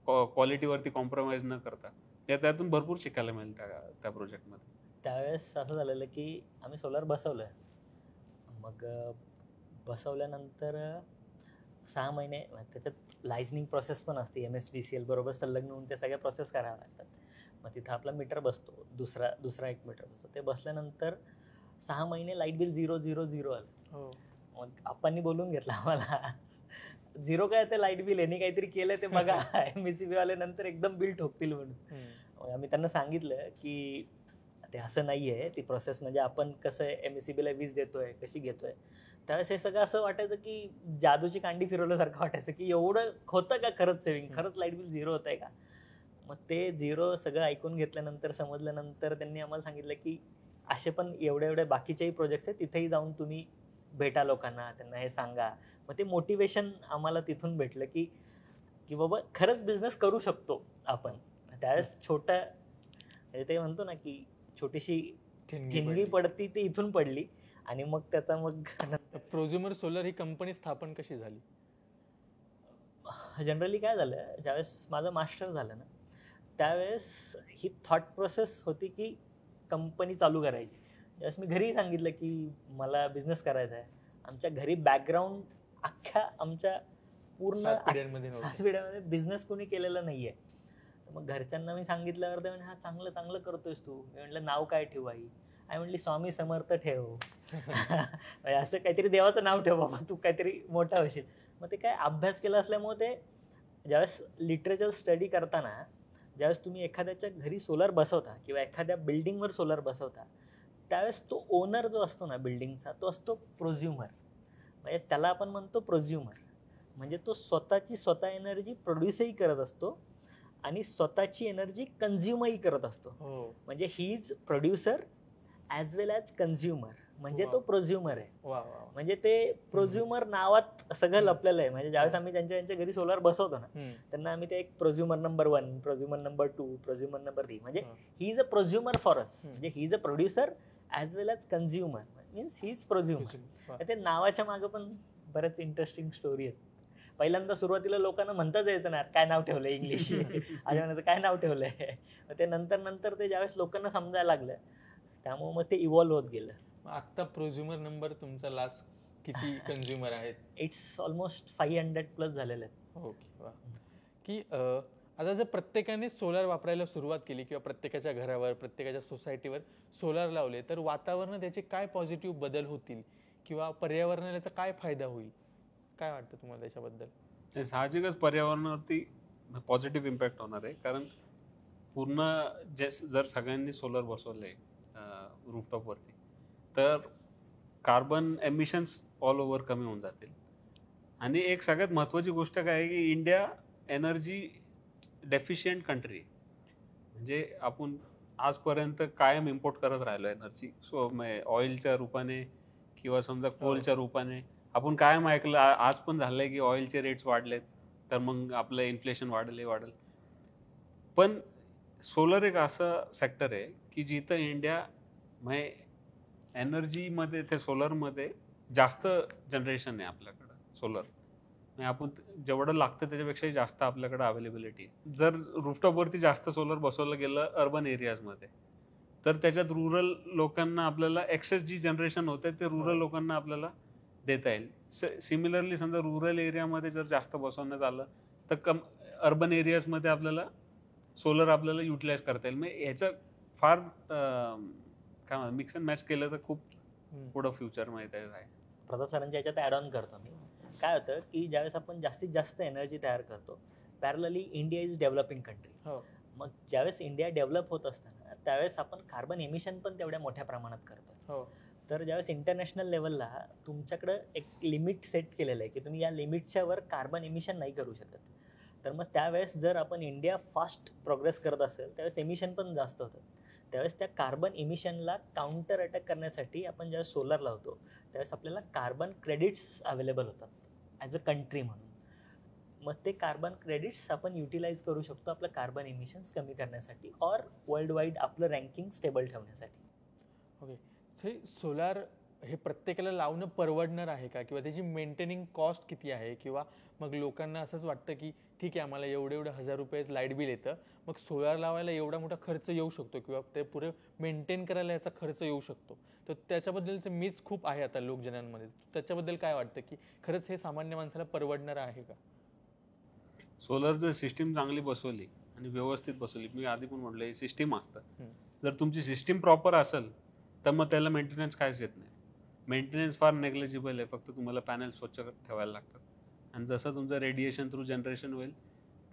क्वालिटीवरती कॉम्प्रोमाइज न करता. त्यातून भरपूर शिकायला मिळेल त्या प्रोजेक्टमध्ये. त्यावेळेस असं झालेलं की आम्ही सोलर बसवलं, मग बसवल्यानंतर 6 महिने त्याच्यात लायझनिंग प्रोसेस पण असते, MSDCL बरोबर संलग्न होऊन त्या सगळ्या प्रोसेस कराव्या लागतात. मग तिथं आपला मीटर बसतो, दुसरा एक मीटर बसतो. ते बसल्यानंतर 6 महिने लाईट बिल 0 आलं. मग आपण बोलून घेतलं आम्हाला, 0 काय ते लाईट बिल, यांनी काहीतरी केलं ते बघा. MSCB वाले नंतर एकदम बिल ठोकतील म्हणून. मग आम्ही त्यांना सांगितलं की ते असं नाही आहे, ती प्रोसेस म्हणजे आपण कसं MSCBला वीज देतोय, कशी घेतोय. त्यावेळेस हे सगळं असं वाटायचं की जादूची कांडी फिरवल्यासारखं वाटायचं, की एवढं होतं का खरंच सेव्हिंग, खरंच लाईट बिल 0 होत आहे का. मग ते 0 सगळं ऐकून घेतल्यानंतर, समजल्यानंतर त्यांनी आम्हाला सांगितलं की असे पण एवढे बाकीचेही प्रोजेक्ट्स आहेत, तिथेही जाऊन तुम्ही भेटा लोकांना, त्यांना हे सांगा. मग ते मोटिवेशन आम्हाला तिथून भेटलं की की बाबा खरंच बिझनेस करू शकतो आपण. त्यावेळेस छोटा म्हणजे ते म्हणतो ना की छोटीशी ठिणगी पडती ती इथून पडली आणि मग त्याचा मग प्रोझ्युमर सोलर ही कंपनी स्थापन कशी झाली? जनरली काय झालं, ज्यावेळेस माझं मास्टर झालं ना त्यावेळेस ही थॉट प्रोसेस होती की कंपनी चालू करायची. ज्यावेळेस मी घरी सांगितलं की मला बिझनेस करायचा आहे, आमच्या घरी बॅकग्राऊंड अख्ख्या आमच्या पूर्ण 7 पिढ्यांमध्ये नव्हतं. 7 पिढ्यामध्ये बिझनेस कोणी केलेला नाही आहे. तर मग घरच्यांना मी सांगितल्यावर ते म्हणे हा चांगलं चांगलं करतोयस तू. मी म्हटलं नाव काय ठेवू आई? आई म्हटली स्वामी समर्थ ठेव. म्हणजे असं काहीतरी देवाचं नाव ठेव बाबा, तू काहीतरी मोठा होशील. मग ते काय अभ्यास केला असल्यामुळे ते ज्यावेळेस लिटरेचर स्टडी करताना ज्यावेळेस तुम्ही एखाद्याच्या घरी सोलर बसवता किंवा एखाद्या बिल्डिंगवर सोलर बसवता त्यावेळेस तो ओनर जो असतो ना बिल्डिंगचा तो असतो प्रोझ्युमर. म्हणजे त्याला आपण म्हणतो प्रोझ्युमर. म्हणजे तो स्वतः एनर्जी प्रोड्यूसही करत असतो आणि स्वतःची एनर्जी कन्झ्युमही करत असतो. म्हणजे he is producer as well as consumer. म्हणजे तो प्रोझ्युमर आहे. म्हणजे ते प्रोझ्युमर नावात सगळं लपलेलं आहे. म्हणजे ज्यावेळेस आम्ही त्यांच्या घरी सोलर बसवतो ना त्यांना आम्ही ते एक prosumer number 1, prosumer number 2, prosumer number 3 म्हणजे he is a prosumer for us. म्हणजे he is a producer as well as consumer means he is prosumer. ते नावाच्या मागं पण बरेच इंटरेस्टिंग स्टोरी आहेत. पहिल्यांदा सुरुवातीला लोकांना म्हणताच यायचं ना काय नाव ठेवलंय इंग्लिश. आणि म्हणायचं काय नाव ठेवलंय. ते नंतर ते ज्यावेळेस लोकांना समजायला लागलं त्यामुळे मग ते इव्हॉल्व्ह होत गेलं. आता प्रोझ्युमर नंबर तुमचा लास्ट किती कन्झ्युमर आहेत? इट्स ऑलमोस्ट 500+ झालेले आहेत. ओके. वा. की आता जर प्रत्येकाने सोलार वापरायला सुरुवात केली किंवा प्रत्येकाच्या घरावर प्रत्येकाच्या सोसायटीवर सोलार लावले तर वातावरणात त्याचे काय पॉझिटिव्ह बदल होतील किंवा पर्यावरणाला याचा काय फायदा होईल? काय वाटतं तुम्हाला त्याच्याबद्दल? साहजिकच पर्यावरणावरती पॉझिटिव्ह इम्पॅक्ट होणार आहे. कारण पूर्ण जर सगळ्यांनी सोलर बसवले रूफटॉपवरती तर कार्बन एमिशन्स ऑल ओव्हर कमी होऊन जातील. आणि एक सगळ्यात महत्त्वाची गोष्ट काय आहे की इंडिया एनर्जी डेफिशियंट कंट्री आहे. म्हणजे आपण आजपर्यंत कायम इम्पोर्ट करत राहिलो एनर्जी. ऑइलच्या रूपाने किंवा समजा कोलच्या रूपाने आपण कायम ऐकलं. आज पण झालंय की ऑइलचे रेट्स वाढलेत तर मग आपलं इन्फ्लेशन वाढेल. पण सोलर एक असं सेक्टर आहे की जिथं इंडिया म्हणजे एनर्जीमध्ये ते सोलरमध्ये जास्त जनरेशन आहे आपल्याकडं. सोलर म्हणजे आपण जेवढं लागतं त्याच्यापेक्षाही जास्त आपल्याकडं अवेलेबिलिटी आहे. जर रूफटॉपवरती जास्त सोलर बसवलं गेलं अर्बन एरियाजमध्ये तर त्याच्यात रुरल लोकांना आपल्याला एक्सेस जी जनरेशन होते ते रुरल लोकांना आपल्याला देता येईल. सिमिलरली समजा रुरल एरियामध्ये जर जास्त बसवण्यात आलं तर अर्बन एरियाजमध्ये आपल्याला सोलर आपल्याला युटिलाइज करता येईल. म्हणजे ह्याचं फार काय म्हणतात मिक्स अँड मॅच केलं तर खूप पुढं फ्युचर माहिती आहे. प्रताप सरांच्या याच्यात ॲड ऑन करतो मी. काय होतं की ज्यावेळेस आपण जास्तीत जास्त एनर्जी तयार करतो parallelly India is developing country. मग ज्यावेळेस इंडिया डेव्हलप होत असताना त्यावेळेस आपण कार्बन एमिशन पण तेवढ्या मोठ्या प्रमाणात करतो. तर ज्यावेळेस इंटरनॅशनल लेवलला तुमच्याकडं एक लिमिट सेट केलेलं आहे की तुम्ही या लिमिटच्या वर कार्बन एमिशन नाही करू शकत. तर मग त्यावेळेस जर आपण इंडिया फास्ट प्रोग्रेस करत असेल त्यावेळेस एमिशन पण जास्त होतं. त्यावेळेस त्या कार्बन एमिशनला काउंटर अटॅक करण्यासाठी आपण ज्यावेळेस सोलर लावतो त्यावेळेस आपल्याला कार्बन क्रेडिट्स अवेलेबल होतात ॲज अ कंट्री म्हणून. मग ते कार्बन क्रेडिट्स आपण युटिलाइज करू शकतो आपलं कार्बन एमिशन्स कमी करण्यासाठी और वर्ल्ड वाईड आपलं रँकिंग स्टेबल ठेवण्यासाठी. ओके. हे सोलार हे प्रत्येकाला लावणं परवडणार आहे का किंवा त्याची मेंटेनिंग कॉस्ट किती आहे? किंवा मग लोकांना असंच वाटतं की ठीक आहे आम्हाला एवढे 1000 रुपये लाईट बिल येतं मग सोलार लावायला एवढा मोठा खर्च येऊ शकतो किंवा ते पुरे मेंटेन करायला याचा खर्च येऊ शकतो. तर त्याच्याबद्दलचं मीच खूप आहे आता लोकजनांमध्ये. त्याच्याबद्दल काय वाटतं की खरंच हे सामान्य माणसाला परवडणार आहे का? सोलर जर सिस्टीम चांगली बसवली आणि व्यवस्थित बसवली, मी आधी पण म्हटलं हे सिस्टीम असतं. जर तुमची सिस्टीम प्रॉपर असेल तर मग त्याला मेंटेनन्स काहीच येत नाही. मेंटेनन्स फार नेग्लिजिबल आहे. फक्त तुम्हाला पॅनल स्वच्छ ठेवायला लागतात आणि जसं तुमचं रेडिएशन थ्रू जनरेशन होईल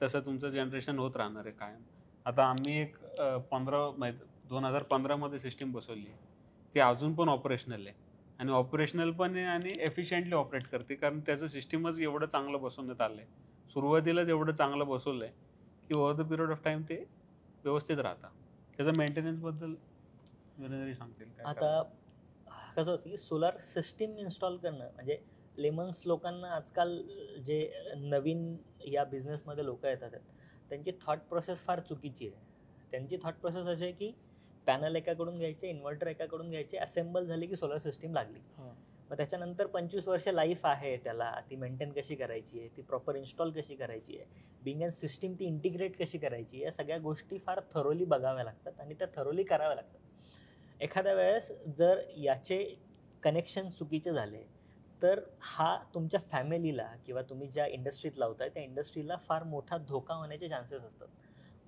तसं तुमचं जनरेशन होत राहणार आहे कायम. आता आम्ही एक 2015मध्ये सिस्टीम बसवली आहे. ती अजून पण ऑपरेशनल आहे आणि ऑपरेशनल पण आहे आणि एफिशियंटली ऑपरेट करते कारण त्याचं सिस्टीमच एवढं चांगलं बसवण्यात आलं आहे. सुरुवातीलाच एवढं चांगलं बसवलं आहे की over the period of time ते व्यवस्थित राहतं. त्याचं मेंटेनन्सबद्दल सांगतील. आता कसं होतं की सोलार सिस्टीम इन्स्टॉल करणं म्हणजे लेमन्स लोकांना आजकाल जे नवीन या बिझनेसमध्ये लोक येतात त्यांची थॉट प्रोसेस फार चुकीची आहे. त्यांची थॉट प्रोसेस अशी आहे की पॅनल एकाकडून घ्यायचे, इन्व्हर्टर एकाकडून घ्यायचे, असेंबल झाली की सोलर सिस्टीम लागली. मग त्याच्यानंतर 25 वर्ष लाईफ आहे त्याला, ती मेंटेन कशी करायची आहे, ती प्रॉपर इन्स्टॉल कशी करायची आहे, बिंग अँड सिस्टीम ती इंटिग्रेट कशी करायची, या सगळ्या गोष्टी फार थरोली बघाव्या लागतात आणि त्या थरोली कराव्या लागतात. एखाद्या वेळेस जर याचे कनेक्शन चुकीचे झाले तर हा तुमच्या फॅमिलीला किंवा तुम्ही ज्या इंडस्ट्रीत लावताय त्या इंडस्ट्रीला फार मोठा धोका होण्याचे चान्सेस असतात.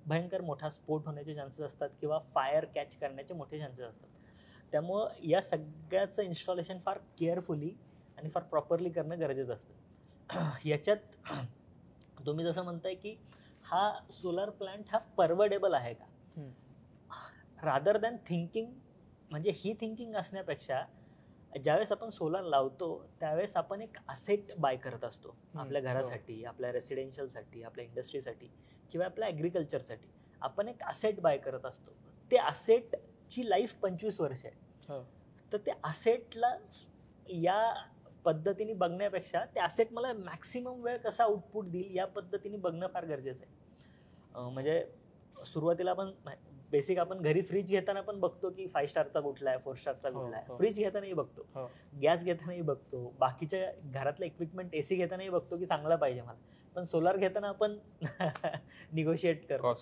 भयंकर मोठा स्फोट होण्याचे चान्सेस असतात किंवा फायर कॅच करण्याचे मोठे चान्सेस असतात. त्यामुळं या सगळ्याचं इन्स्टॉलेशन फार केअरफुली आणि फार प्रॉपरली करणं गरजेचं असतं. याच्यात तुम्ही जसं म्हणताय की हा सोलर प्लांट हा परवडेबल आहे का, रादर दॅन थिंकिंग, म्हणजे ही थिंकिंग असण्यापेक्षा ज्यावेळेस आपण सोलर लावतो त्यावेळेस आपण एक असेट बाय करत असतो आपल्या घरासाठी, आपल्या रेसिडेन्शियलसाठी, आपल्या इंडस्ट्रीसाठी किंवा आपल्या ॲग्रिकल्चरसाठी. आपण एक असेट बाय करत असतो. ते असेटची लाईफ 25 वर्ष आहे. तर त्या असेटला या पद्धतीने बघण्यापेक्षा ते असेट मला मॅक्सिमम वेळ कसा आउटपुट देईल या पद्धतीने बघणं फार गरजेचं आहे. म्हणजे सुरुवातीला आपण बेसिक आपण घरी फ्रीज घेताना पण बघतो की 5 स्टारचा कुठला आहे, 4 स्टारचा कुठला आहे. फ्रीज घेतानाही बघतो, गॅस घेतानाही बघतो, बाकीच्या घरातलं इक्विपमेंट एसी घेतानाही बघतो की चांगला पाहिजे मला. पण सोलार घेताना आपण निगोशिएट करतो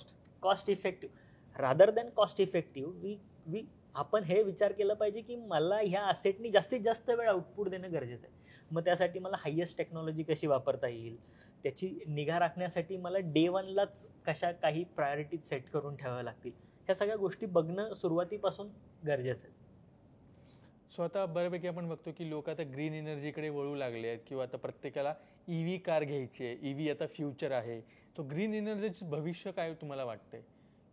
cost effective rather than cost effective. आपण हे विचार केला पाहिजे की मला ह्या असेटनी जास्तीत जास्त वेळ आउटपुट देणं गरजेचं आहे. मग त्यासाठी मला हायेस्ट टेक्नॉलॉजी कशी वापरता येईल, त्याची निगा राखण्यासाठी मला डे 1लाच कशा काही प्रायोरिटीज सेट करून ठेवाव्या लागतील, ह्या सगळ्या गोष्टी बघणं सुरुवातीपासून गरजेचं आहे. सो आता बऱ्यापैकी आपण बघतो की लोक आता ग्रीन एनर्जीकडे वळू लागले आहेत किंवा आता प्रत्येकाला EV कार घ्यायची आहे, EV आता फ्युचर आहे. तो ग्रीन एनर्जीचं भविष्य काय तुम्हाला वाटतंय,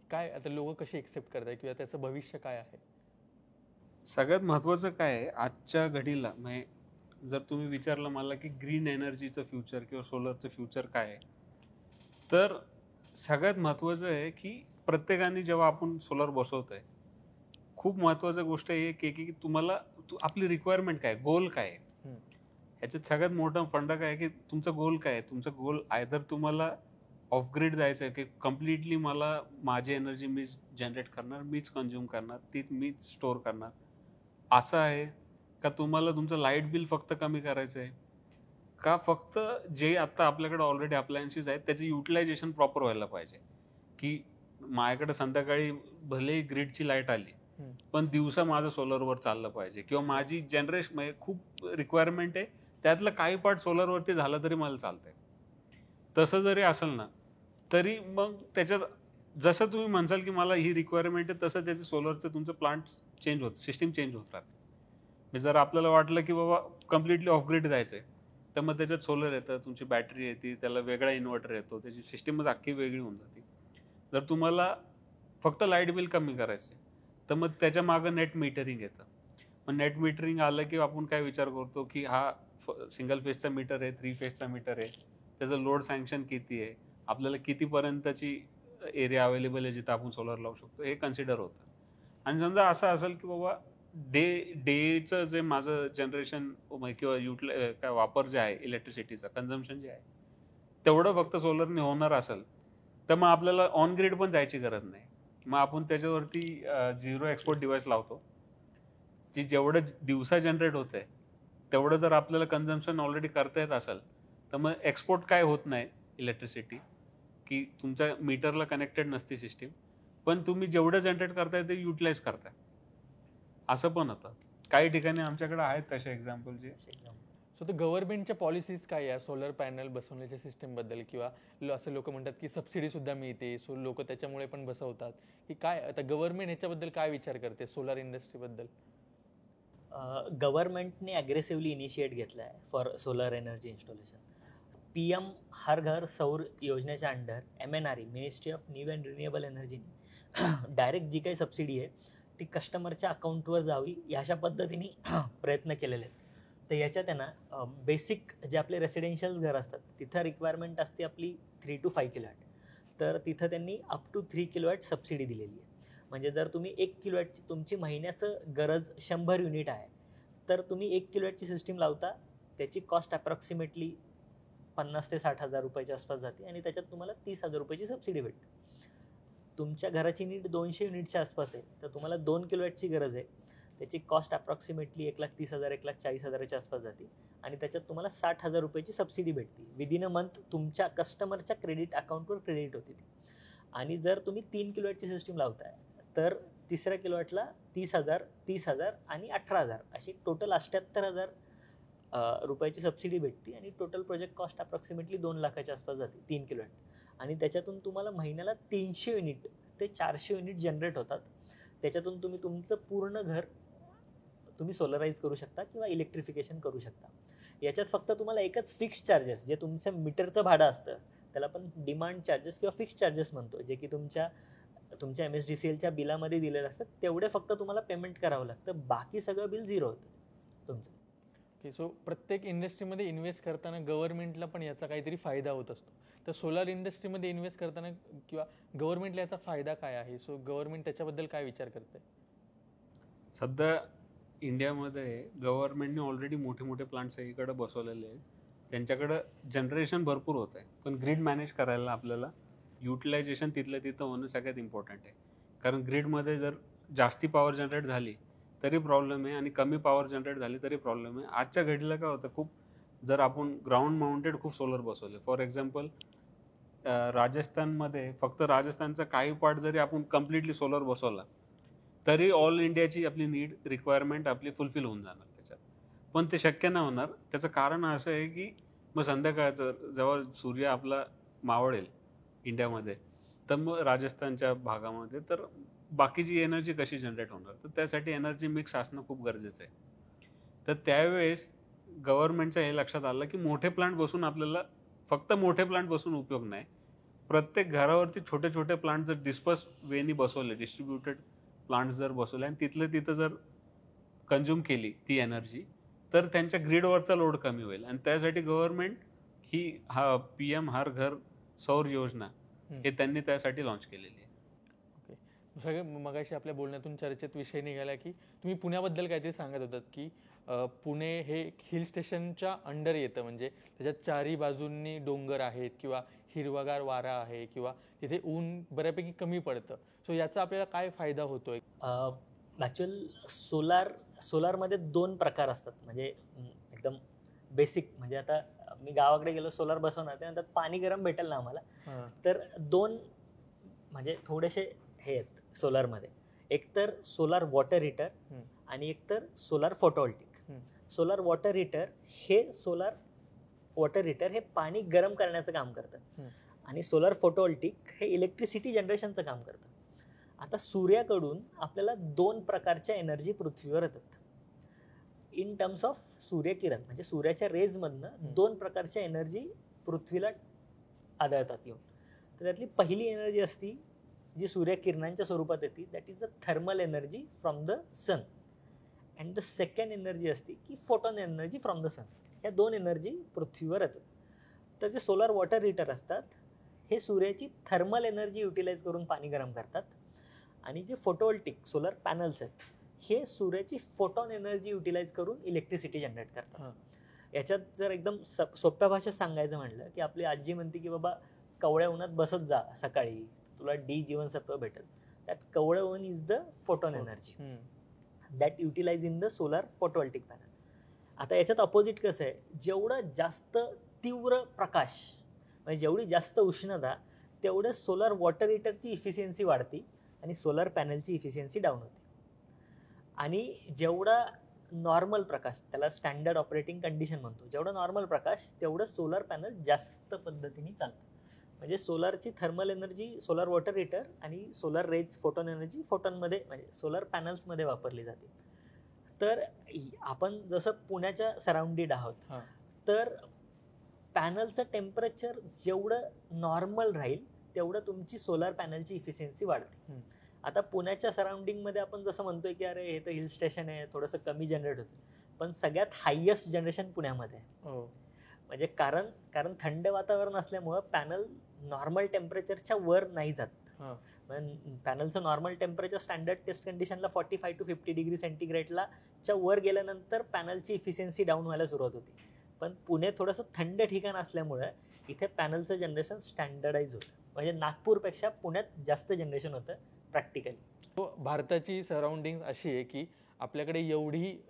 काय आता लोक कशी एक्सेप्ट करताय किंवा त्याचं भविष्य काय आहे? सगळ्यात महत्त्वाचं काय आहे आजच्या घडीला, म्हणजे जर तुम्ही विचारलं मला की ग्रीन एनर्जीचं फ्युचर किंवा सोलरचं फ्युचर काय आहे, तर सगळ्यात महत्त्वाचं आहे की प्रत्येकाने जेव्हा आपण सोलर बसवतोय, खूप महत्त्वाचं गोष्ट आहे की तुम्हाला आपली रिक्वायरमेंट काय, गोल काय आहे. ह्याच्यात सगळ्यात मोठा फंडा काय आहे की तुमचा गोल काय आहे. तुमचा गोल आयदर तुम्हाला ऑफ ग्रीड जायचं आहे की कम्प्लिटली मला माझी एनर्जी मीच जनरेट करणार, मीच कन्झ्युम करणार, ती मीच स्टोअर करणार, असं आहे का तुम्हाला तुमचं लाईट बिल फक्त कमी करायचं आहे, का फक्त जे आता आपल्याकडे ऑलरेडी अप्लायन्सेस आहेत त्याचे युटिलायझेशन प्रॉपर व्हायला पाहिजे. की माझ्याकडे संध्याकाळी भले ग्रीडची लाईट आली पण दिवसा माझं सोलरवर चाललं पाहिजे, किंवा माझी जनरेशन म्हणजे खूप रिक्वायरमेंट आहे त्यातलं काही पार्ट सोलरवरती झालं तरी मला चालतंय. तसं जरी असेल ना तरी मग त्याच्यात जसं तुम्ही म्हणसाल की मला ही रिक्वायरमेंट आहे तसं त्याचं सोलरचं तुमचं प्लांट चेंज होतं, सिस्टीम चेंज होत राहते. जर आपल्याला वाटलं की बाबा कम्प्लिटली ऑफ ग्रीड जायचंय तर मग त्याच्यात सोलर येतं, तुमची बॅटरी येते, त्याला वेगळा इन्व्हर्टर येतो, त्याची सिस्टीमच अख्खी वेगळी होऊन जाते. जर तुम्हाला फक्त लाईट बिल कमी करायचं तर मग त्याच्या मागं नेट मीटरिंग येतं. मग नेट मीटरिंग आलं की आपण काय विचार करतो की हा सिंगल फेजचा मीटर आहे, 3 फेजचा मीटर आहे, त्याचं लोड सँक्शन किती आहे, आपल्याला कितीपर्यंतची एरिया अवेलेबल आहे जिथं आपण सोलर लावू शकतो, हे कन्सिडर होतं. आणि समजा असं असेल की बाबा डेचं जे माझं जनरेशन किंवा काय वापर जे आहे इलेक्ट्रिसिटीचा कन्झम्पशन जे आहे तेवढं फक्त सोलरने होणार असेल तर मग आपल्याला ऑन ग्रीड पण जायची गरज नाही. मग आपण त्याच्यावरती 0 एक्सपोर्ट डिव्हाइस लावतो, जी जेवढं दिवसा जनरेट होत आहे तेवढं जर आपल्याला कन्झम्पशन ऑलरेडी करता येत असेल तर मग एक्सपोर्ट काय होत नाही इलेक्ट्रिसिटी, की तुमच्या मीटरला कनेक्टेड नसते सिस्टीम, पण तुम्ही जेवढं जनरेट करताय ते युटिलाइज करताय. असं पण होतं. काही ठिकाणी आमच्याकडे आहेत तसे एक्झाम्पल जे. सो तर गव्हर्नमेंटच्या पॉलिसीज काय आहे सोलर पॅनल बसवण्याच्या सिस्टीमबद्दल, किंवा असं लोक म्हणतात की सबसिडी सुद्धा मिळते, सो लोक त्याच्यामुळे पण बसवतात, की काय आता गव्हर्नमेंट ह्याच्याबद्दल काय विचार करते सोलर इंडस्ट्रीबद्दल? गव्हर्नमेंटने ॲग्रेसिव्हली इनिशिएट घेतला आहे for solar energy installation. PM हर घर सौर योजनेच्या under MNRE ministry of new and renewable energy direct जी काही सबसिडी आहे ती कस्टमरच्या अकाउंटवर जावी अशा पद्धतीने प्रयत्न केलेले आहेत. तर याच्यात आहे ना बेसिक जे आपले रेसिडेन्शियल घर असतात तिथं रिक्वायरमेंट असते आपली 3 to 5 किलोवॅट, तर तिथं त्यांनी अप टू 3 किलोवॅट सबसिडी दिलेली आहे. म्हणजे जर तुम्ही 1 किलोवॅटची तुमची महिन्याचं गरज 100 युनिट आहे तर तुम्ही 1 किलोवॅटची सिस्टीम लावता त्याची कॉस्ट अप्रॉक्सिमेटली 50 ते 60 हजार रुपयाच्या आसपास जाते आणि त्याच्यात तुम्हाला 30,000 रुपयाची सबसिडी भेटते. तुमच्या घराची नीट 200 युनिटच्या आसपास आहे, तर तुम्हाला 2 किलोवॅटची गरज आहे. त्याची कॉस्ट अप्रॉक्सिमेटली 1,30,000 1,40,000च्या आसपास जाते आणि त्याच्यात तुम्हाला 60,000 रुपयाची सबसिडी भेटते. विदिन अ मंथ तुमच्या कस्टमरच्या क्रेडिट अकाउंटवर क्रेडिट होते ती. आणि जर तुम्ही 3 किलोवॅटची सिस्टीम लावताय तर तिसऱ्या किलोवॅटला 30,000 30,000 आणि 18,000 अशी टोटल 78,000 रुपयाची सबसिडी भेटते आणि टोटल प्रोजेक्ट कॉस्ट अप्रॉक्सिमेटली 2 लाखाच्या आसपास जाते 3 किलोवॅट. आणि त्याच्यातून तुम्हाला महिन्याला 300 युनिट ते 400 युनिट जनरेट होतात. त्याच्यातून तुम्ही तुमचं पूर्ण घर तुम्ही सोलराईज करू शकता किंवा इलेक्ट्रिफिकेशन करू शकता. याच्यात फक्त तुम्हाला एकच फिक्स चार्जेस, जे तुमच्या मीटरचं भाडं असतं त्याला आपण डिमांड चार्जेस किंवा फिक्स चार्जेस म्हणतो, जे की तुमच्या MSDCLच्या बिलामध्ये दिलेलं असतं, तेवढे फक्त तुम्हाला पेमेंट करावं लागतं. बाकी सगळं बिल झिरो होतं तुमचं. ओके, सो प्रत्येक इंडस्ट्रीमध्ये इन्व्हेस्ट करताना गव्हर्नमेंटला पण याचा काहीतरी फायदा होत असतो. तर सोलार इंडस्ट्रीमध्ये इन्व्हेस्ट करताना किंवा गव्हर्नमेंटला याचा फायदा काय आहे? सो गव्हर्नमेंट त्याच्याबद्दल काय विचार करते? सध्या इंडियामध्ये गव्हर्नमेंटने ऑलरेडी मोठे मोठे प्लांट सगळीकडे बसवलेले आहेत. त्यांच्याकडं जनरेशन भरपूर होत आहे, पण ग्रीड मॅनेज करायला आपल्याला युटिलायझेशन तिथलं तिथं होणं सगळ्यात इम्पॉर्टंट आहे. कारण ग्रीडमध्ये जर जास्ती पॉवर जनरेट झाली तरी प्रॉब्लेम आहे आणि कमी पॉवर जनरेट झाली तरी प्रॉब्लेम आहे. आजच्या घडीला काय होतं, खूप जर आपण ग्राउंड माउंटेड खूप सोलर बसवले, फॉर एक्झाम्पल राजस्थानमध्ये फक्त राजस्थानचा काही पार्ट जरी आपण कम्प्लिटली सोलर बसवला तरी ऑल इंडियाची आपली नीड रिक्वायरमेंट आपली फुलफिल होऊन जाणार त्याच्यात. पण ते शक्य नाही होणार. त्याचं कारण असं आहे की मग संध्याकाळचं जेव्हा सूर्य आपला मावळेल इंडियामध्ये, तर मग राजस्थानच्या भागामध्ये तर बाकीची एनर्जी कशी जनरेट होणार? तर त्यासाठी एनर्जी मिक्स असणं खूप गरजेचं आहे. तर त्यावेळेस गव्हर्नमेंटच्या हे लक्षात आलं की मोठे प्लांट बसून आपल्याला फक्त मोठे प्लांट बसून उपयोग नाही. प्रत्येक घरावरती छोटे छोटे प्लांट जर डिस्पर्स वेनी बसवले, डिस्ट्रीब्युटेड प्लांट्स जर बसवले आणि तिथलं तिथं जर कंझ्युम केली ती एनर्जी, तर त्यांच्या ग्रीडवरचा लोड कमी होईल. आणि त्यासाठी गव्हर्नमेंट ही PM हर घर सौर योजना हे त्यांनी त्यासाठी लॉन्च केलेली आहे. ओके, सगळे मगाशी आपल्या बोलण्यातून चर्चेत विषय निघाला की तुम्ही पुण्याबद्दल काहीतरी सांगत होतात की पुणे हे हिल स्टेशनच्या अंडर येतं, म्हणजे त्याच्यात चारी बाजूंनी डोंगर आहेत किंवा हिरवागार वारा आहे किंवा तिथे ऊन बऱ्यापैकी कमी पडतं. सो याचा आपल्याला काय फायदा होतोय? ॲक्च्युअल सोलारमध्ये 2 प्रकार असतात. म्हणजे एकदम बेसिक, म्हणजे आता मी गावाकडे गेलो सोलार बसवणार, त्यानंतर पाणी गरम भेटेल ना आम्हाला. तर 2 म्हणजे थोडेसे हे आहेत सोलारमध्ये. एक तर सोलार वॉटर हीटर आणि एक तर solar photovoltaic. Solar water heater हे पाणी गरम करण्याचं काम करतं आणि सोलार फोटोव्होल्टिक हे इलेक्ट्रिसिटी जनरेशनचं काम करतं. आता सूर्याकडून आपल्याला 2 प्रकारच्या एनर्जी पृथ्वीवर येतात. इन टर्म्स ऑफ सूर्यकिरण, म्हणजे सूर्याच्या रेजमधनं 2 प्रकारच्या एनर्जी पृथ्वीला आढळतात येऊन. तर त्यातली पहिली एनर्जी असती जी सूर्यकिरणांच्या स्वरूपात येते, that is the thermal energy from the sun. And the second energy असते की photon energy from the sun. ह्या 2 एनर्जी पृथ्वीवर येतात. तर जे सोलार वॉटर हीटर असतात हे सूर्याची थर्मल एनर्जी युटिलाइज करून पाणी गरम करतात आणि जे फोटोव्होल्टिक सोलर पॅनल्स आहेत हे सूर्याची फोटॉन एनर्जी युटिलाइज करून इलेक्ट्रिसिटी जनरेट करतात. याच्यात जर एकदम सोप्या भाषेत सांगायचं म्हटलं की आपली आजी म्हणते की बाबा कवळ्या उन्हात बसत जा सकाळी, तुला डी जीवनसत्व भेटेल. त्यात कवळं ऊन is the photon energy that utilize in the solar photovoltaic panel. आता याच्यात अपोजिट कसं आहे, जेवढं जास्त तीव्र प्रकाश म्हणजे जेवढी जास्त उष्णता तेवढं सोलार वॉटर हीटरची इफिशियन्सी वाढते आणि सोलार पॅनलची इफिशियन्सी डाऊन होते. आणि जेवढा नॉर्मल प्रकाश, त्याला स्टँडर्ड ऑपरेटिंग कंडिशन म्हणतो, जेवढा नॉर्मल प्रकाश तेवढं सोलार पॅनल जास्त पद्धतीने चालतं. म्हणजे सोलारची thermal energy solar water heater आणि सोलार रेज फोटॉन एनर्जी फोटॉनमध्ये म्हणजे सोलार पॅनल्समध्ये वापरली जाते. तर आपण जसं पुण्याच्या सराउंडेड आहोत, तर पॅनलचं टेम्परेचर जेवढं नॉर्मल राहील तेवढं तुमची सोलार पॅनलची इफिशियन्सी वाढते. आता पुण्याच्या सराउंडिंगमध्ये आपण जसं म्हणतोय की अरे हे तर हिल स्टेशन आहे, थोडंसं कमी जनरेट होतं, पण सगळ्यात हायेस्ट जनरेशन पुण्यामध्ये आहे. म्हणजे कारण थंड वातावरण असल्यामुळं पॅनल नॉर्मल टेम्परेचरच्या वर नाही जात. पॅनलचं नॉर्मल टेम्परेचर स्टँडर्ड टेस्ट कंडिशनला 45 to 50 डिग्री सेंटीग्रेडला च्या वर गेल्यानंतर पॅनलची इफिशियन्सी डाऊन व्हायला सुरुवात होती. पण पुणे थोडंसं थंड ठिकाण असल्यामुळं इथे पॅनलचं जनरेशन स्टँडर्डाईज होतं. म्हणजे नागपूरपेक्षा पुण्यात जास्त जनरेशन होतं प्रॅक्टिकली. भारताची सराउंडिंग अशी आहे की आपल्याकडे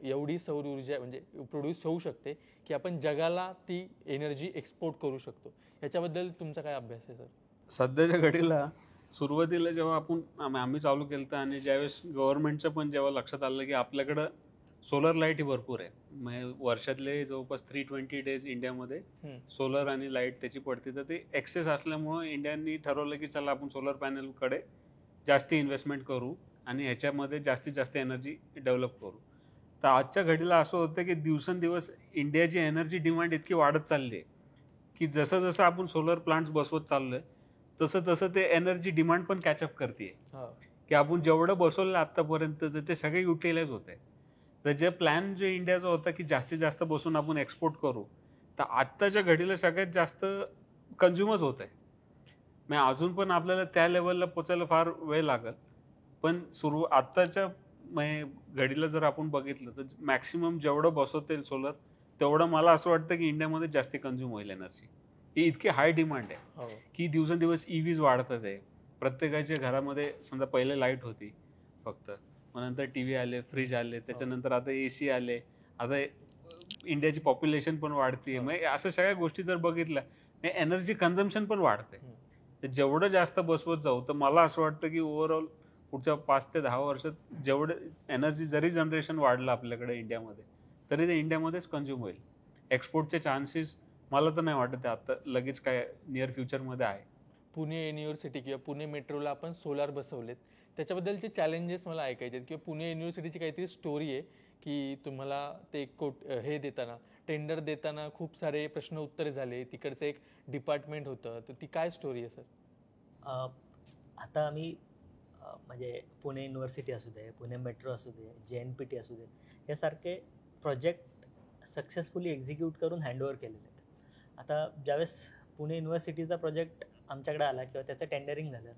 एवढी सौर ऊर्जा म्हणजे प्रोड्यूस होऊ शकते की आपण जगाला ती एनर्जी एक्सपोर्ट करू शकतो. याच्याबद्दल तुमचा काय अभ्यास आहे सर? सध्याच्या घडीला सुरुवातीला जेव्हा आम्ही चालू केलं तर आणि ज्यावेळेस गव्हर्नमेंटचं पण जेव्हा लक्षात आलं की आपल्याकडं सोलर लाईट ही भरपूर आहे, म्हणजे वर्षातले जवळपास 320 डेज इंडियामध्ये सोलर आणि लाईट त्याची पडते, तर ते एक्सेस असल्यामुळं इंडियानी ठरवलं की चला आपण सोलर पॅनलकडे जास्ती इन्व्हेस्टमेंट करू आणि ह्याच्यामध्ये जास्तीत जास्त एनर्जी डेव्हलप करू. तर आजच्या घडीला असं होतं की दिवसेंदिवस इंडियाची एनर्जी डिमांड इतकी वाढत चालली आहे की जसं जसं आपण सोलर प्लांट्स बसवत चाललोय तसं तसं ते एनर्जी डिमांड पण कॅचअप करते की आपण जेवढं बसवलं आतापर्यंत ते सगळे युटिलाइज होते. तर जे प्लॅन जे इंडियाचा होता की जास्तीत जास्त बसून आपण एक्सपोर्ट करू, तर आत्ताच्या घडीला सगळ्यात जास्त कन्झ्युमच होत आहे. मग अजून पण आपल्याला त्या लेवलला पोचायला फार वेळ लागेल, पण आत्ताच्या घडीला जर आपण बघितलं तर मॅक्सिमम जेवढं बसवता येईल सोलर तेवढं मला असं वाटतं की इंडियामध्ये जास्ती कन्झ्युम होईल एनर्जी. ही इतकी हाय डिमांड आहे की दिवसेंदिवस EVs वाढतात आहे. प्रत्येकाच्या घरामध्ये समजा पहिले लाईट होती फक्त, मग नंतर TV आले, फ्रीज आले, त्याच्यानंतर आता AC आले, आता इंडियाची पॉप्युलेशन पण वाढते. मग अशा सगळ्या गोष्टी जर बघितल्या एनर्जी कन्झम्पशन पण वाढते. तर जेवढं जास्त बसवत जाऊ तर मला असं वाटतं की ओव्हरऑल पुढच्या 5 ते 10 वर्षात जेवढं एनर्जी जरी जनरेशन वाढलं आपल्याकडे इंडियामध्ये तरी ते इंडियामध्येच कन्झ्युम होईल. एक्सपोर्टचे चान्सेस मला तर नाही वाटत आता लगेच काय नियर फ्युचरमध्ये आहे. पुणे युनिव्हर्सिटी किंवा पुणे मेट्रोला आपण सोलार बसवलेत, त्याच्याबद्दलचे चॅलेंजेस मला ऐकायचे आहेत किंवा पुणे युनिव्हर्सिटीची काहीतरी स्टोरी आहे की तुम्हाला ते हे देताना टेंडर देताना खूप सारे प्रश्न उत्तरे झाले, तिकडचं एक डिपार्टमेंट होतं, तर ती काय स्टोरी आहे सर? आता आम्ही म्हणजे पुणे युनिव्हर्सिटी असू दे, पुणे मेट्रो असू दे, JNPT असू दे, यासारखे प्रोजेक्ट सक्सेसफुली एक्झिक्यूट करून हँडओव्हर केलेले आहेत. आता ज्यावेळेस पुणे युनिव्हर्सिटीचा प्रोजेक्ट आमच्याकडे आला किंवा त्याचं टेंडरिंग झालं,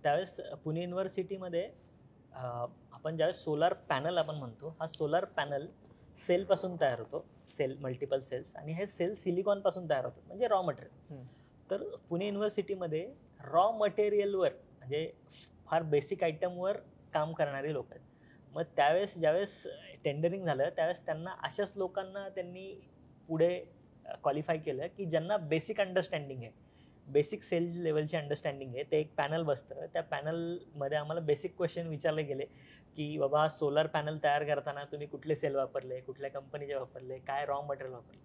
त्यावेळेस पुणे युनिव्हर्सिटीमध्ये आपण ज्यावेळेस सोलार पॅनल आपण म्हणतो, हा सोलार पॅनल सेलपासून तयार होतो, मल्टिपल सेल्स, आणि हे सेल सिलिकॉनपासून तयार होतात, म्हणजे रॉ मटेरियल. तर पुणे युनिव्हर्सिटीमध्ये रॉ मटेरियलवर म्हणजे फार बेसिक आयटमवर काम करणारे लोक आहेत. मग ज्यावेळेस टेंडरिंग झालं त्यावेळेस त्यांना अशाच लोकांना त्यांनी पुढे क्वालिफाय केलं की ज्यांना बेसिक अंडरस्टँडिंग आहे, बेसिक सेल लेवलची अंडरस्टँडिंग आहे. ते एक पॅनल बसतं, त्या पॅनलमध्ये आम्हाला बेसिक क्वेश्चन विचारले गेले की बाबा सोलर पॅनल तयार करताना तुम्ही कुठले सेल वापरले, कुठल्या कंपनीचे वापरले, काय रॉ मटेरियल वापरले.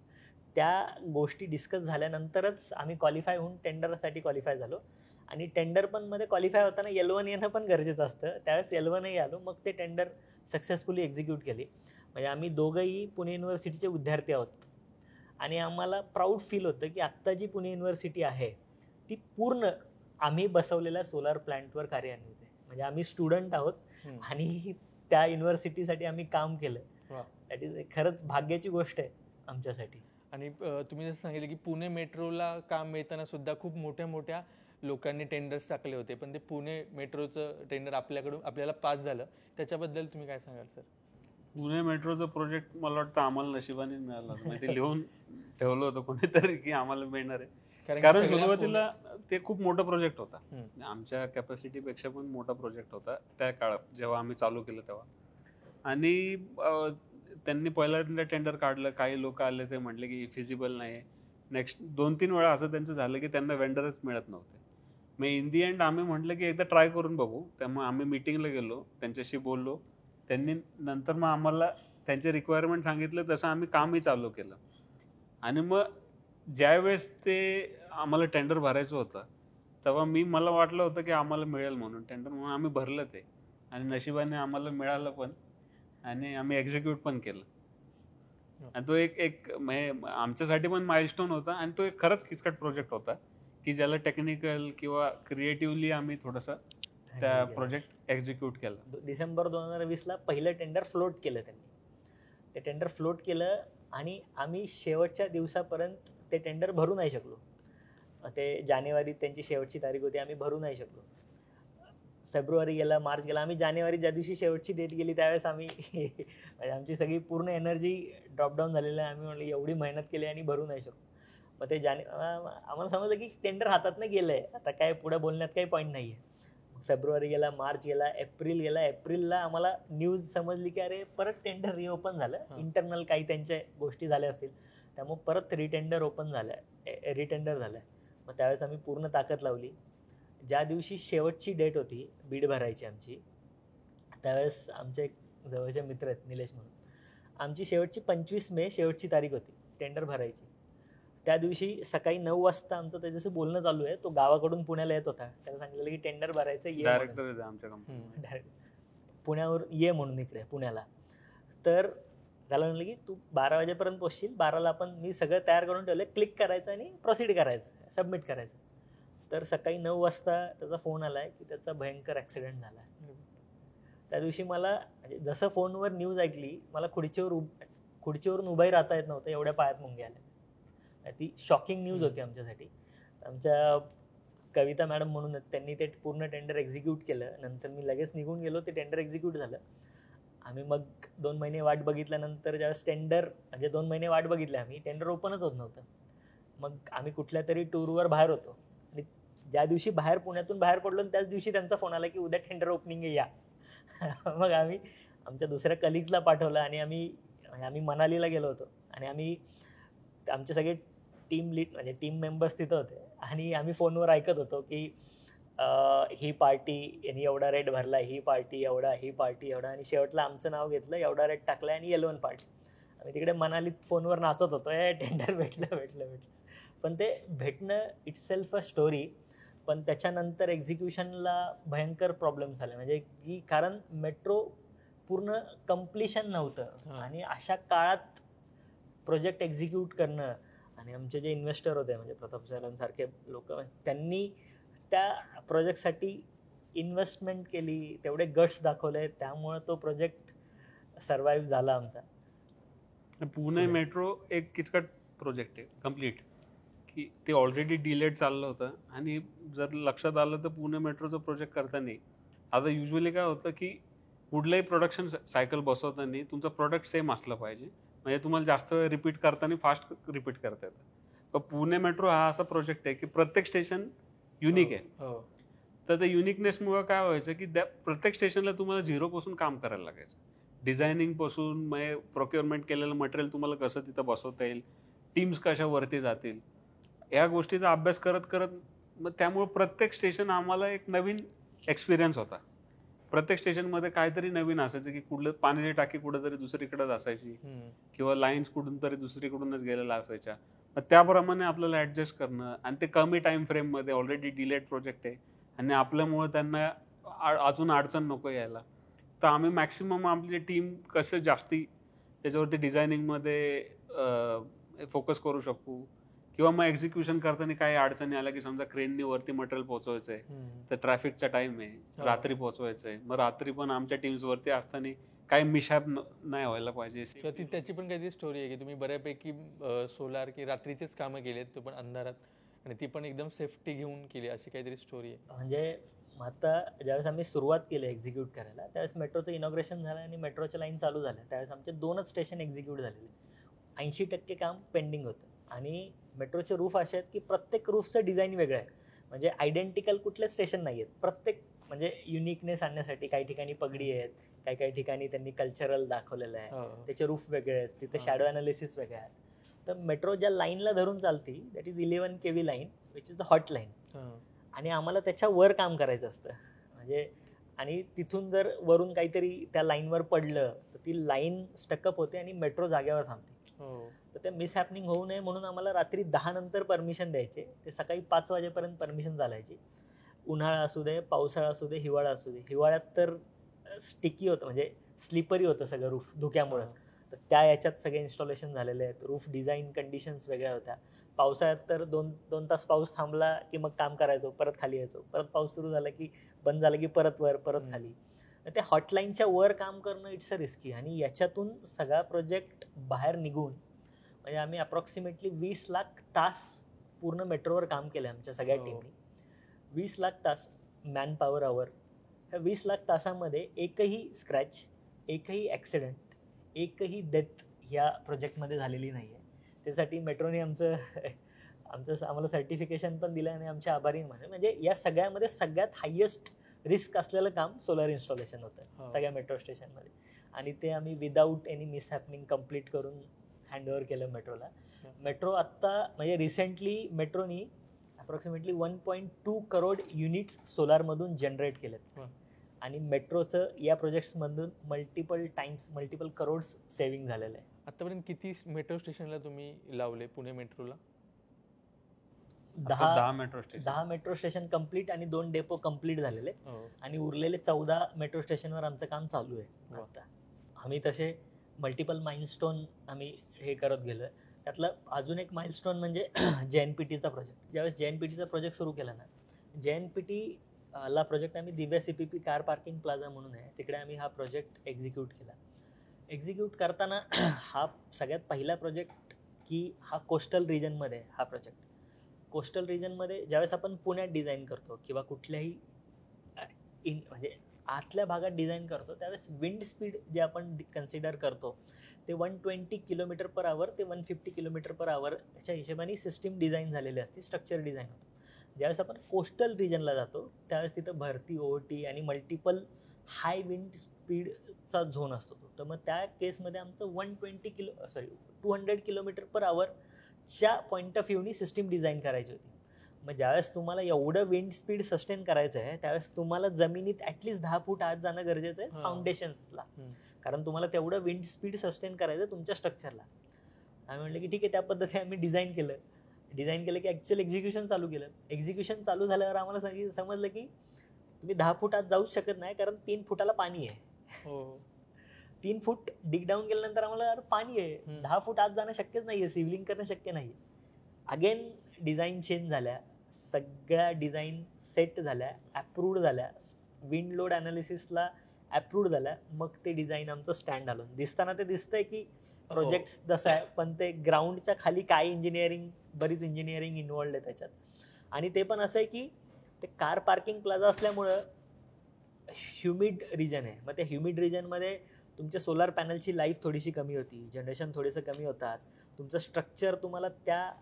त्या गोष्टी डिस्कस झाल्यानंतरच आम्ही क्वालिफाय होऊन टेंडरसाठी क्वालिफाय झालो. आणि टेंडर पण मध्ये क्वालिफाय होताना L1 येणं पण गरजेचं असतं. त्यावेळेस L1ही आलो, मग ते टेंडर सक्सेसफुली एक्झिक्यूट केली. म्हणजे आम्ही दोघंही पुणे युनिव्हर्सिटीचे विद्यार्थी आहोत आणि आम्हाला प्राऊड फील होतं की आत्ता जी पुणे युनिव्हर्सिटी आहे ती पूर्ण आम्ही बसवलेल्या सोलार प्लांटवर कार्यान्वित आहे. म्हणजे आम्ही स्टुडंट आहोत आणि त्या युनिव्हर्सिटीसाठी आम्ही काम केलं. दॅट इज खरंच भाग्याची गोष्ट आहे आमच्यासाठी. आणि तुम्ही जसं सांगितलं की पुणे मेट्रोला काम मिळताना सुद्धा खूप मोठ्या लोकांनी टेंडर्स टाकले होते, पण ते पुणे मेट्रोचं टेंडर आपल्याला पास झालं, त्याच्याबद्दल तुम्ही काय सांगाल सर? पुणे मेट्रोचं प्रोजेक्ट मला वाटतं आम्हाला नशिबाने मिळालं, म्हणजे लिहून ठेवलं होतं कोणीतरी की आम्हाला मिळणार आहे. कारण सुरुवातीला ते खूप मोठा प्रोजेक्ट होता, आमच्या कॅपॅसिटीपेक्षा पण मोठा प्रोजेक्ट होता त्या काळात जेव्हा आम्ही चालू केलं तेव्हा. आणि त्यांनी पहिल्यांदा टेंडर काढलं, काही लोक आले ते म्हटले की फिजिबल नाही. नेक्स्ट 2-3 वेळा असं त्यांचं झालं की त्यांना वेंडरच मिळत नव्हते. मग इन दी एंड आम्ही म्हटलं की एकदा ट्राय करून बघू. त्यामुळे आम्ही मीटिंगला गेलो, त्यांच्याशी बोललो. त्यांनी नंतर मग आम्हाला त्यांचे रिक्वायरमेंट सांगितलं, तसं आम्ही कामही चालू केलं. आणि मग ज्यावेळेस ते आम्हाला टेंडर भरायचं होतं तेव्हा मला वाटलं होतं की आम्हाला मिळेल म्हणून टेंडर, म्हणून आम्ही भरलं ते आणि नशिबाने आम्हाला मिळालं पण आणि आम्ही एक्झिक्यूट पण केलं. आणि तो एक आमच्यासाठी पण माइलस्टोन होता आणि तो एक खरंच किचकट प्रोजेक्ट होता की ज्याला टेक्निकल किंवा क्रिएटिव्हली आम्ही थोडंसं त्या प्रोजेक्ट एक्झिक्यूट केलं. डिसेंबर 2020ला पहिलं टेंडर फ्लोट केलं त्यांनी. ते टेंडर फ्लोट केलं आणि आम्ही शेवटच्या दिवसापर्यंत ते टेंडर भरू नाही शकलो. ते जानेवारीत त्यांची शेवटची तारीख होती, आम्ही भरू नाही शकलो. फेब्रुवारी गेला, मार्च गेला, आम्ही जानेवारी ज्या दिवशी शेवटची डेट गेली त्यावेळेस आम्ही म्हणजे आमची सगळी पूर्ण एनर्जी ड्रॉपडाऊन झालेली आहे. आम्ही म्हणलं एवढी मेहनत केली आणि भरू नाही शकतो. मग ते आम्हाला समजलं की टेंडर हातातनं गेलं आहे, आता काय पुढे बोलण्यात काही पॉईंट नाही आहे. फेब्रुवारी गेला, मार्च गेला, एप्रिल गेला. एप्रिलला आम्हाला न्यूज समजली की अरे परत टेंडर रिओपन झालं, इंटरनल काही त्यांच्या गोष्टी झाल्या असतील, त्यामुळे परत रिटेंडर झालं. मग त्यावेळेस आम्ही पूर्ण ताकद लावली. ज्या दिवशी शेवटची डेट होती बीड भरायची आमची, त्यावेळेस आमचे एक जवळचे मित्र आहेत निलेश म्हणून, आमची शेवटची 25 मे शेवटची तारीख होती टेंडर भरायची. त्या दिवशी सकाळी 9 वाजता आमचं त्याच्याशी बोलणं चालू आहे. तो गावाकडून पुण्याला येत होता. त्याला सांगितलं की टेंडर भरायचं, ये डायरेक्टर आहे आमच्या कंपनी, डायरेक्ट पुण्यावर ये म्हणून इकडे पुण्याला. तर त्याला म्हणलं की तू 12 वाजेपर्यंत पोचशील, 12ला आपण मी सगळं तयार करून ठेवलं, क्लिक करायचं आणि प्रोसीड करायचं, सबमिट करायचं. तर सकाळी 9 वाजता त्याचा फोन आलाय की त्याचा भयंकर ॲक्सिडेंट झाला. त्या दिवशी मला म्हणजे जसं फोनवर न्यूज ऐकली, मला खुर्चीवरून उभाही राहता येत नव्हतं, एवढ्या पायात मुंग्या आल्या. ती शॉकिंग न्यूज होती आमच्यासाठी. आमच्या कविता मॅडम म्हणून आहेत, त्यांनी ते पूर्ण टेंडर एक्झिक्यूट केलं. नंतर मी लगेच निघून गेलो, ते टेंडर एक्झिक्यूट झालं. आम्ही मग 2 महिने वाट बघितल्यानंतर ज्यावेळेस म्हणजे 2 महिने वाट बघितली आम्ही, टेंडर ओपनच होत नव्हतं. मग आम्ही कुठल्या तरी टूरवर बाहेर होतो आणि ज्या दिवशी पुण्यातून बाहेर पडलो त्याच दिवशी त्यांचा फोन आला की उद्या टेंडर ओपनिंग आहे, या. मग आम्ही आमच्या दुसऱ्या कलिग्सला पाठवलं आणि आम्ही मनालीला गेलो होतो आणि आमचे सगळे म्हणजे टीम मेंबर्स तिथं होते आणि आम्ही फोनवर ऐकत होतो की ही पार्टी यांनी एवढा रेट भरला, ही पार्टी एवढा आणि शेवटला आमचं नाव घेतलं, एवढा रेट टाकला आणि L1 पार्टी. आम्ही तिकडे मनालीत फोनवर नाचत होतो, टेंडर भेटलं. पण ते भेटणं इट्स सेल्फ अ स्टोरी. पण त्याच्यानंतर एक्झिक्युशनला भयंकर प्रॉब्लेम्स आले, म्हणजे की कारण मेट्रो पूर्ण कम्प्लिशन नव्हतं आणि अशा काळात प्रोजेक्ट एक्झिक्यूट करणं. आणि आमचे जे इन्व्हेस्टर होते म्हणजे प्रताप सरांसारखे लोक, त्यांनी त्या प्रोजेक्टसाठी इन्व्हेस्टमेंट केली, तेवढे गट्स दाखवले, त्यामुळे तो प्रोजेक्ट सर्वाईव्ह झाला आमचा. पुणे मेट्रो एक किचकट प्रोजेक्ट आहे कम्प्लीट, की ते ऑलरेडी डिलेड चाललं होतं. आणि जर लक्षात आलं तर पुणे मेट्रोचं प्रोजेक्ट करताना आता युजली काय होतं की कुठलंही प्रोडक्शन सायकल बसवताना तुमचं प्रोडक्ट सेम असलं पाहिजे, म्हणजे तुम्हाला जास्त वेळ रिपीट करताना फास्ट रिपीट करता येतं. पण पुणे मेट्रो हा असा प्रोजेक्ट आहे की प्रत्येक स्टेशन युनिक आहे. तर त्या युनिकनेसमुळे काय व्हायचं की प्रत्येक स्टेशनला तुम्हाला झिरोपासून काम करायला लागायचं. डिझायनिंगपासून मग प्रोक्युअरमेंट केलेलं मटेरियल तुम्हाला कसं तिथं बसवता येईल, टीम्स कशा वरती जातील, या गोष्टीचा अभ्यास करत मग त्यामुळे प्रत्येक स्टेशन आम्हाला एक नवीन एक्सपिरियन्स होता. प्रत्येक स्टेशनमध्ये काहीतरी नवीन असायचं की कुठलं पाण्याची टाकी कुठेतरी दुसरीकडेच असायची किंवा लाईन्स कुठून तरी दुसरीकडूनच गेलेल्या असायच्या. मग त्याप्रमाणे आपल्याला ऍडजस्ट करणं, आणि ते कमी टाइम फ्रेममध्ये ऑलरेडी डिलेड प्रोजेक्ट आहे आणि आपल्यामुळे त्यांना अजून अडचण नको यायला. तर आम्ही मॅक्सिमम आपली टीम कसं जास्ती त्याच्यावरती डिझायनिंगमध्ये फोकस करू शकू, किंवा मग एक्झिक्युशन करताना काही अडचणी आल्या की समजा क्रेननी वरती मटेरियल पोहोचवायचंय तर ट्रॅफिकचा टाइम आहे, रात्री पोहोचवायचंय, मग रात्री पण आमच्या टीम्स वरती असताना काही मिशॅप नाही व्हायला पाहिजे. त्याची पण काहीतरी स्टोरी आहे की तुम्ही बऱ्यापैकी सोलार की रात्रीचेच कामं केलेत, तो पण अंधारात, आणि ती पण एकदम सेफ्टी घेऊन केली, अशी काहीतरी स्टोरी आहे. म्हणजे आता ज्यावेळेस आम्ही सुरुवात केली एक्झिक्यूट करायला, त्यावेळेस मेट्रोचं इनॉग्रेशन झालं आणि मेट्रोच्या लाईन चालू झाल्या. त्यावेळेस आमचे 2च स्टेशन एक्झिक्यूट झालेले, 80% काम पेंडिंग होतं. आणि मेट्रोचे रूफ असे आहेत की प्रत्येक रूफचं डिझाईन वेगळं आहे, म्हणजे आयडेंटिकल कुठले स्टेशन नाही आहेत. प्रत्येक म्हणजे युनिकनेस आणण्यासाठी काही ठिकाणी पगडी आहेत, काही ठिकाणी त्यांनी कल्चरल दाखवलेलं आहे, त्याचे रूफ वेगळे आहेत, तिथे शॅडो अनालिसिस वेगळे आहेत. तर मेट्रो ज्या लाईनला धरून चालती that is 11 kV line, which is the hot line. आणि आम्हाला त्याच्या वर काम करायचं असतं, म्हणजे आणि तिथून जर वरून काहीतरी त्या लाईनवर पडलं तर ती लाईन स्टकअप होते आणि मेट्रो जागेवर थांबते. तर ते मिसहॅपनिंग होऊ नये म्हणून आम्हाला रात्री 10 नंतर परमिशन द्यायचे, ते सकाळी 5 वाजेपर्यंत परमिशन चालायची. उन्हाळा असू दे, पावसाळा असू दे, हिवाळा असू दे. हिवाळ्यात तर स्टिकी होतं, म्हणजे स्लिपरी होतं सगळं रूफ धुक्यामुळं. तर त्या याच्यात सगळे इन्स्टॉलेशन झालेले आहेत. रूफ डिझाईन कंडिशन्स वेगळ्या होत्या. पावसाळ्यात तर 2 तास पाऊस थांबला की मग काम करायचो, परत खाली यायचो, परत पाऊस सुरू झाला की बंद झाला की परत वर, परत खाली. त्या हॉटलाईनच्या वर काम करणं इट्स अ रिस्की. आणि याच्यातून सगळा प्रोजेक्ट बाहेर निघून म्हणजे आम्ही अप्रॉक्सिमेटली 20 लाख तास पूर्ण मेट्रोवर काम केलं आमच्या सगळ्या टीमनी. 20 लाख तास मॅन पॉवर आवर, ह्या 20 लाख तासामध्ये एकही स्क्रॅच, एकही ॲक्सिडेंट, एकही डेथ ह्या प्रोजेक्टमध्ये झालेली नाही आहे. त्यासाठी मेट्रोने आम्हाला सर्टिफिकेशन पण दिलं आणि आमचे आभारी म्हणजे या सगळ्यामध्ये सगळ्यात हायेस्ट रिस्क असलेलं काम सोलर इन्स्टॉलेशन होतं सगळ्या मेट्रो स्टेशनमध्ये. आणि ते आम्ही विदाऊट एनी मिसहॅपनिंग कम्प्लीट करून हँडओव्हर केलं मेट्रोला. मेट्रो आत्ता म्हणजे रिसेंटली मेट्रोनी अप्रॉक्सिमेटली 1.2 करोड युनिट्स सोलारमधून जनरेट केलेत. आणि मेट्रोचं या प्रोजेक्ट्समधून मल्टिपल करोड्स सेव्हिंग झालेलं आहे. आतापर्यंत किती मेट्रो स्टेशनला तुम्ही लावले पुणे मेट्रोला? 10 मेट्रो स्टेशन कम्प्लीट आणि 2 डेपो कम्प्लीट झालेले आणि उरलेले 14 मेट्रो स्टेशनवर आमचं काम चालू आहे आता. आम्ही तसे मल्टिपल माइलस्टोन आम्ही हे करत गेलोय. त्यातलं अजून एक माइलस्टोन म्हणजे JNPTचा प्रोजेक्ट. ज्यावेळेस JNPTचा प्रोजेक्ट सुरू केला ना, JNPT ला प्रोजेक्ट आम्ही दिव्या CPP कार पार्किंग प्लाझा म्हणून आहे, तिकडे आम्ही हा प्रोजेक्ट एक्झिक्यूट केला. एक्झिक्यूट करताना हा सगळ्यात पहिला प्रोजेक्ट की हा कोस्टल रिजनमध्ये हा प्रोजेक्ट. कोस्टल रिजनमध्ये ज्यावेळेस आपण पुण्यात डिझाईन करतो किंवा कुठल्याही म्हणजे आतल्या भागात डिझाईन करतो, त्यावेळेस विंड स्पीड जे आपण कन्सिडर करतो ते 120 km/h ते 150 km/h याच्या हिशोबाने सिस्टीम डिझाईन झालेली असते, स्ट्रक्चर डिझाईन होतं. ज्यावेळेस आपण कोस्टल रिजनला जातो त्यावेळेस तिथं भरती, OT आणि मल्टिपल हाय विंड स्पीडचा झोन असतो. तर मग त्या केसमध्ये आमचं 200 km/h च्या पॉईंट ऑफ व्ह्यूनी सिस्टीम डिझाईन करायची होती. मग ज्यावेळेस तुम्हाला एवढं विंड स्पीड सस्टेन करायचं आहे त्यावेळेस तुम्हाला जमिनीत ॲटलिस्ट 10 फूट आत जाणं गरजेचं आहे फाउंडेशन्सला, कारण तुम्हाला तेवढं विंड स्पीड सस्टेन करायचं तुमच्या स्ट्रक्चरला. आम्ही म्हटलं की ठीक आहे, त्या पद्धतीने आम्ही डिझाईन केलं की ॲक्च्युअल एक्झिक्युशन चालू केलं. एक्झिक्युशन चालू झाल्यावर आम्हाला समजलं की तुम्ही 10 फूट आत जाऊच शकत नाही, कारण 3 फुटाला पाणी आहे. 3 फूट डिग डाऊन केल्यानंतर आम्हाला पाणी आहे, 10 फूट आत जाणं शक्यच नाहीये, सिव्हिलिंग करणं शक्य नाही. अगेन डिझाईन चेंज झाल्या, सगळ्या डिझाईन सेट झाल्या, अप्रूव्ड झाल्या, विंड लोड अनालिसिसला अप्रूव्ड झाल्या. मग ते डिझाईन आमचं स्टँड आलं. दिसताना ते दिसतंय की प्रोजेक्ट जसं आहे, पण ते ग्राउंडच्या खाली काय बरीच इंजिनिअरिंग इन्व्हॉल्ड आहे त्याच्यात. आणि ते पण असं आहे की ते कार पार्किंग प्लाझा असल्यामुळं ह्युमिड रिजन आहे. मग त्या ह्युमिड रिजनमध्ये तुमच्या सोलार पॅनलची लाईफ थोडीशी कमी होती, जनरेशन थोडेसे कमी होतात. तुमचं स्ट्रक्चर तुम्हाला त्या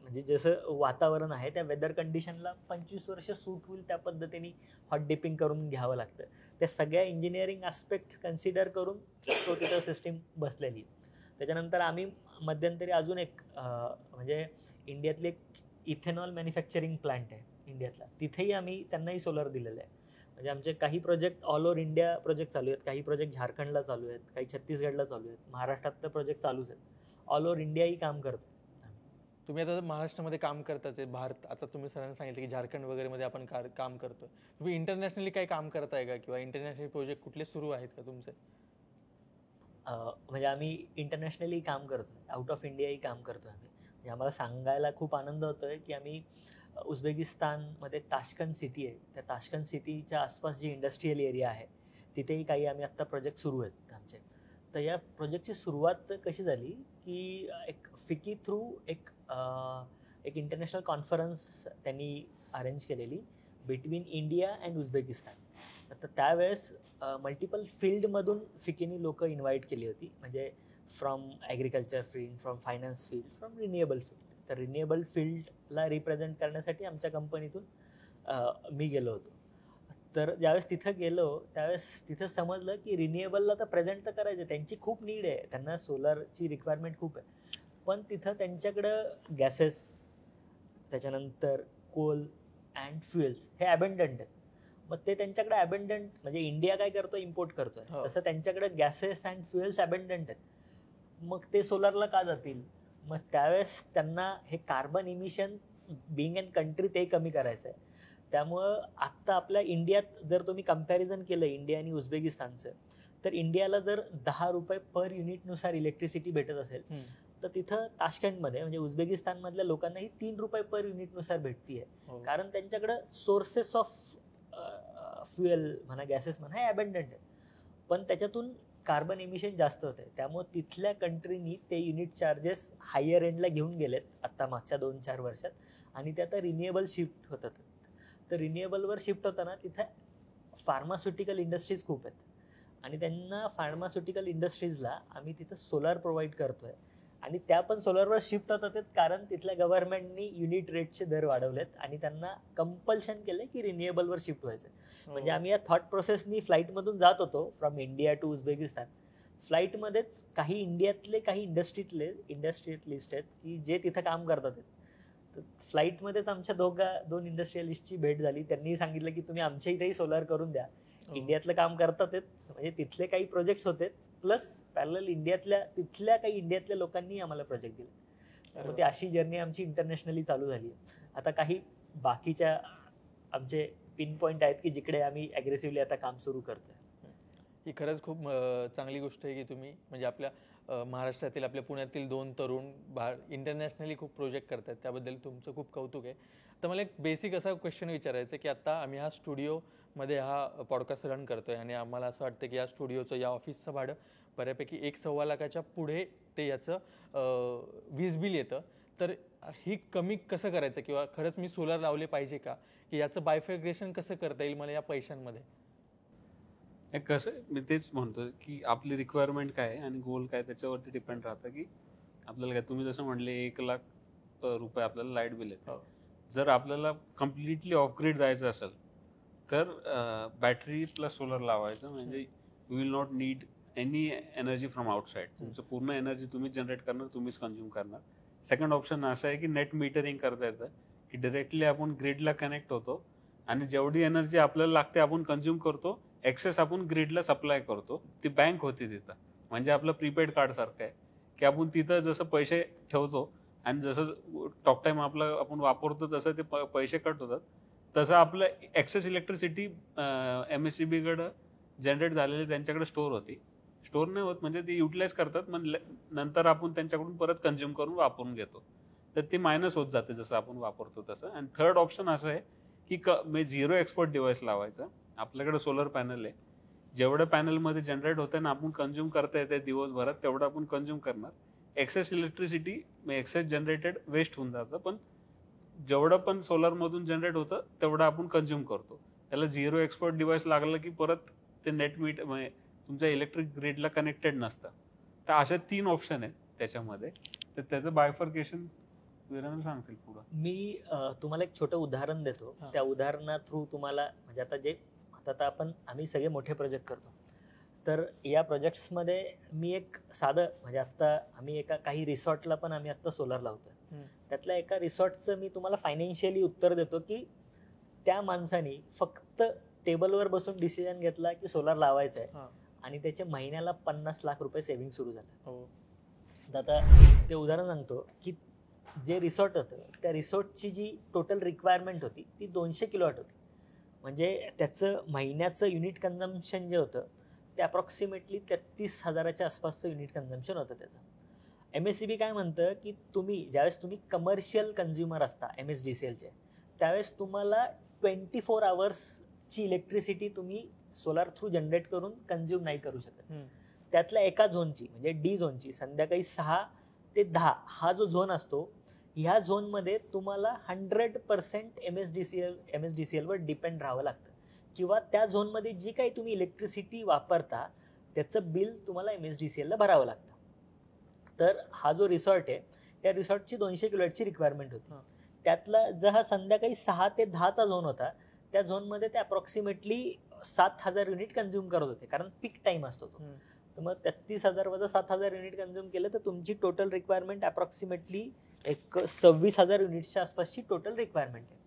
म्हणजे जसं वातावरण आहे त्या वेदर कंडिशनला 25 वर्ष सूट होईल त्या पद्धतीने हॉट डिपिंग करून घ्यावं लागतं. त्या सगळ्या इंजिनिअरिंग ॲस्पेक्ट कन्सिडर करून तो तिथं सिस्टीम बसलेली. त्याच्यानंतर आम्ही मध्यंतरी अजून एक म्हणजे इंडियातले एक इथेनॉल मॅन्युफॅक्चरिंग प्लांट आहे इंडियातला, तिथेही आम्ही त्यांनाही सोलर दिलेलं आहे. म्हणजे आमचे काही project all over India project चालू आहेत, काही प्रोजेक्ट झारखंडला चालू आहेत, काही छत्तीसगडला चालू आहेत, महाराष्ट्रात तर प्रोजेक्ट चालूच आहेत. ऑल ओव्हर इंडियाही काम करतो. तुम्ही आता महाराष्ट्रामध्ये काम करताच आहे, आता तुम्ही सरांनी सांगितलं की झारखंड वगैरेमध्ये आपण काम करतोय. तुम्ही इंटरनॅशनली काही काम करताय का, किंवा इंटरनॅशनल प्रोजेक्ट कुठले सुरू आहेत का तुमचे? म्हणजे आम्ही इंटरनॅशनली काम करतोय, आउट ऑफ इंडियाही काम करतोय आम्ही. म्हणजे आम्हाला सांगायला खूप आनंद होतोय की आम्ही उझबेकिस्तानमध्ये ताश्कंद सिटी आहे, त्या ताश्कंद सिटीच्या आसपास जी इंडस्ट्रियल एरिया आहे तिथेही काही आम्ही आत्ता प्रोजेक्ट सुरू आहेत आमचे. तर या प्रोजेक्टची सुरुवात कशी झाली की एक फिकी थ्रू एक इंटरनॅशनल कॉन्फरन्स त्यांनी अरेंज केलेली बिटवीन इंडिया अँड उझबेकिस्तान. तर त्यावेळेस मल्टिपल फील्डमधून फिकीनी लोक इन्व्हाइट केली होती, म्हणजे from agriculture field, from finance field, from renewable field. तर रिन्युएबल फील्डला रिप्रेझेंट करण्यासाठी आमच्या कंपनीतून मी गेलो होतो. तर ज्यावेळेस तिथं गेलो त्यावेळेस तिथं समजलं की रिन्युएबलला तर प्रेझेंट तर करायचं, त्यांची खूप नीड आहे, त्यांना सोलरची रिक्वायरमेंट खूप आहे, पण तिथं त्यांच्याकडं गॅसेस, त्याच्यानंतर कोल अँड फ्युएल्स हे अबंडंट आहेत. मग ते त्यांच्याकडे अबंडंट म्हणजे इंडिया काय करतो, इम्पोर्ट करतोय, तसं त्यांच्याकडे गॅसेस अँड फ्युएल्स अबंडंट आहेत. मग ते सोलरला का जातील? मग त्यावेळेस त्यांना हे carbon emission being and country ते कमी करायचं आहे. त्यामुळं आत्ता आपल्या इंडियात जर तुम्ही कम्पॅरिझन केलं इंडिया आणि उझबेकिस्तानचं, तर इंडियाला जर 10 रुपये पर युनिटनुसार इलेक्ट्रिसिटी भेटत असेल तर तिथं ताश्कंडमध्ये म्हणजे उझबेकिस्तानमधल्या लोकांनाही 3 रुपये पर युनिटनुसार भेटतीये. कारण त्यांच्याकडं सोर्सेस ऑफ फ्युएल म्हणा, गॅसेस म्हणा, हे अबंडंट आहे, पण त्याच्यातून कार्बन इमिशन जास्त होते. त्यामुळे तिथल्या कंट्रीनी ते युनिट चार्जेस हायर एंडला घेऊन गेलेत आत्ता मागच्या 2-4 वर्षात, आणि ते आता रिन्युएबल शिफ्ट होतात. तर रिन्युएबलवर शिफ्ट होताना तिथं फार्मास्युटिकल इंडस्ट्रीज खूप आहेत आणि त्यांना फार्मास्युटिकल इंडस्ट्रीजला आम्ही तिथं सोलार प्रोव्हाइड करतोय आणि त्या पण सोलरवर शिफ्ट होत आहेत कारण तिथल्या गव्हर्नमेंटनी युनिट रेटचे दर वाढवलेत आणि त्यांना कंपल्शन केलंय की रिन्युएबलवर शिफ्ट व्हायचं. म्हणजे आम्ही या थॉट प्रोसेसनी फ्लाईटमधून जात होतो फ्रॉम इंडिया टू उझबेकिस्तान. फ्लाईटमध्येच काही इंडियातले काही इंडस्ट्रियलिस्ट आहेत की जे तिथं काम करतात. तर फ्लाईटमध्येच आमच्या दोन इंडस्ट्रियलिस्टची भेट झाली. त्यांनी सांगितलं की तुम्ही आमच्या इथेही सोलार करून द्या. इंडियातलं काम करतात म्हणजे तिथले काही प्रोजेक्ट्स होते प्लस पॅरलल तिथल्या काही इंडियातल्या लोकांनी आम्हाला प्रोजेक्ट दिले. त्यामुळे ती अशी जर्नी आमची इंटरनॅशनली चालू झाली. आता काही बाकीच्या आमचे पिन पॉईंट आहेत की जिकडे आम्ही ॲग्रेसिव्हली आता काम सुरू करतोय. ही खरंच खूप चांगली गोष्ट आहे की तुम्ही म्हणजे आपल्या महाराष्ट्रातील आपल्या पुण्यातील 2 तरुण इंटरनॅशनली खूप प्रोजेक्ट करतात, त्याबद्दल तुमचं खूप कौतुक आहे. तर मला एक बेसिक असा क्वेश्चन विचारायचं आहे की आता आम्ही हा स्टुडिओमध्ये हा पॉडकास्ट रन करतोय आणि आम्हाला असं वाटतं की या स्टुडिओचं या ऑफिसचं भाडं बऱ्यापैकी 1-1.25 लाखाच्या पुढे ते याचं वीज बिल येतं. तर ही कमी कसं करायचं किंवा खरंच मी सोलर लावले पाहिजे का, की याचं बायफिकेशन कसं करता येईल मला या पैशांमध्ये? कसं मी तेच म्हणतो की आपली रिक्वायरमेंट काय आहे आणि गोल काय त्याच्यावरती डिपेंड राहतं की आपल्याला काय. तुम्ही जसं म्हणले 1 लाख रुपये आपल्याला लाईट बिल येतं. जर आपल्याला कम्प्लिटली ऑफ ग्रीड जायचं असेल तर बॅटरी प्लस सोलर लावायचं म्हणजे you will not need any energy from outside. तुमचं पूर्ण एनर्जी तुम्हीच जनरेट करणार, तुम्हीच कन्झ्युम करणार. सेकंड ऑप्शन असं आहे की नेट मीटरिंग करता येतं की डिरेक्टली आपण ग्रीडला कनेक्ट होतो आणि जेवढी एनर्जी आपल्याला लागते आपण कन्झ्युम करतो, एक्सेस आपण ग्रीडला सप्लाय करतो. ती बँक होती तिथं. म्हणजे आपलं प्रीपेड कार्ड सारखं आहे की आपण तिथं जसं पैसे ठेवतो आणि जसं टॉक टाईम आपलं आपण वापरतो तसं ते पैसे कट होतात. तसं आपलं एक्सेस इलेक्ट्रिसिटी MSEB कडं जनरेट झालेली त्यांच्याकडे स्टोअर होती. स्टोअर नाही होत म्हणजे ती युटिलाइज करतात, मग नंतर आपण त्यांच्याकडून परत कन्झ्युम करून वापरून घेतो. तर ती मायनस होत जाते जसं आपण वापरतो तसं. आणि थर्ड ऑप्शन असं आहे की मी झिरो एक्सपोर्ट डिव्हाइस लावायचं. आपल्याकडे सोलर पॅनल आहे, जेवढं पॅनलमध्ये जनरेट होतं ना आपण कन्झ्युम करता येते दिवसभरात तेवढं आपण कन्झ्युम करणार. Excess electricity excess generated waste होऊन जातं, पण जेवढं पण सोलरमधून जनरेट होतं तेवढं आपण कन्झ्युम करतो. त्याला झिरो एक्सपोर्ट डिव्हाइस लागलं की परत ते नेट म्हणजे तुमच्या इलेक्ट्रिक ग्रीडला कनेक्टेड नसतं. तर अशा 3 ऑप्शन आहेत त्याच्यामध्ये. तर त्याचं बायफर्केशन वीरेंद्र सांगतील पुढं. मी तुम्हाला एक छोटं उदाहरण देतो. त्या उदाहरणा थ्रू तुम्हाला म्हणजे आता आम्ही सगळे मोठे प्रोजेक्ट करतो. तर या प्रोजेक्ट्समध्ये मी एक साधं म्हणजे आत्ता आम्ही काही रिसॉर्टला पण आम्ही आत्ता सोलर लावतोय. त्यातल्या एका रिसॉर्टचं मी तुम्हाला फायनान्शियली उत्तर देतो की त्या माणसाने फक्त टेबलवर बसून डिसिजन घेतला की सोलर लावायचं आहे आणि त्याचे महिन्याला 50 लाख रुपये सेव्हिंग सुरू झालं. आता ते उदाहरण सांगतो की जे रिसॉर्ट होतं त्या रिसॉर्टची जी टोटल रिक्वायरमेंट होती ती 200 किलोवॅट होती. म्हणजे त्याचं महिन्याचं युनिट कन्झम्पशन जे होतं ते अप्रॉक्सिमेटली 33,000च्या आसपासचं युनिट कन्झम्पशन होतं त्याचं. MSEB काय म्हणतं की ज्यावेळेस तुम्ही कमर्शियल कन्झ्युमर असता MSDCLचे, त्यावेळेस तुम्हाला 24 आवर्सची इलेक्ट्रिसिटी तुम्ही सोलार थ्रू जनरेट करून कन्झ्युम नाही करू शकत. त्यातल्या एका झोनची म्हणजे D झोनची संध्याकाळी 6 ते 10 हा जो झोन असतो, ह्या झोनमध्ये तुम्हाला 100% MSDCL वर डिपेंड राहावं लागतं किंवा त्या झोनमध्ये जी काही तुम्ही इलेक्ट्रिसिटी वापरता त्याचं बिल तुम्हाला MSDCL ला भरावं लागतं. तर हा जो रिसॉर्ट आहे या रिसॉर्टची 200 किलोवॅटची रिक्वायरमेंट होती. त्यातला जर हा संध्याकाळी 6 ते 10चा झोन होता, त्या झोनमध्ये ते अप्रॉक्सिमेटली 7,000 युनिट कन्झ्युम करत होते कारण पीक टाइम असतो तो. तर मग 33,000 वजा 7,000 युनिट कन्झ्युम केलं तर तुमची टोटल रिक्वायरमेंट अप्रॉक्सिमेटली एक 26,000 युनिट्सच्या आसपासची टोटल रिक्वायरमेंट आहे.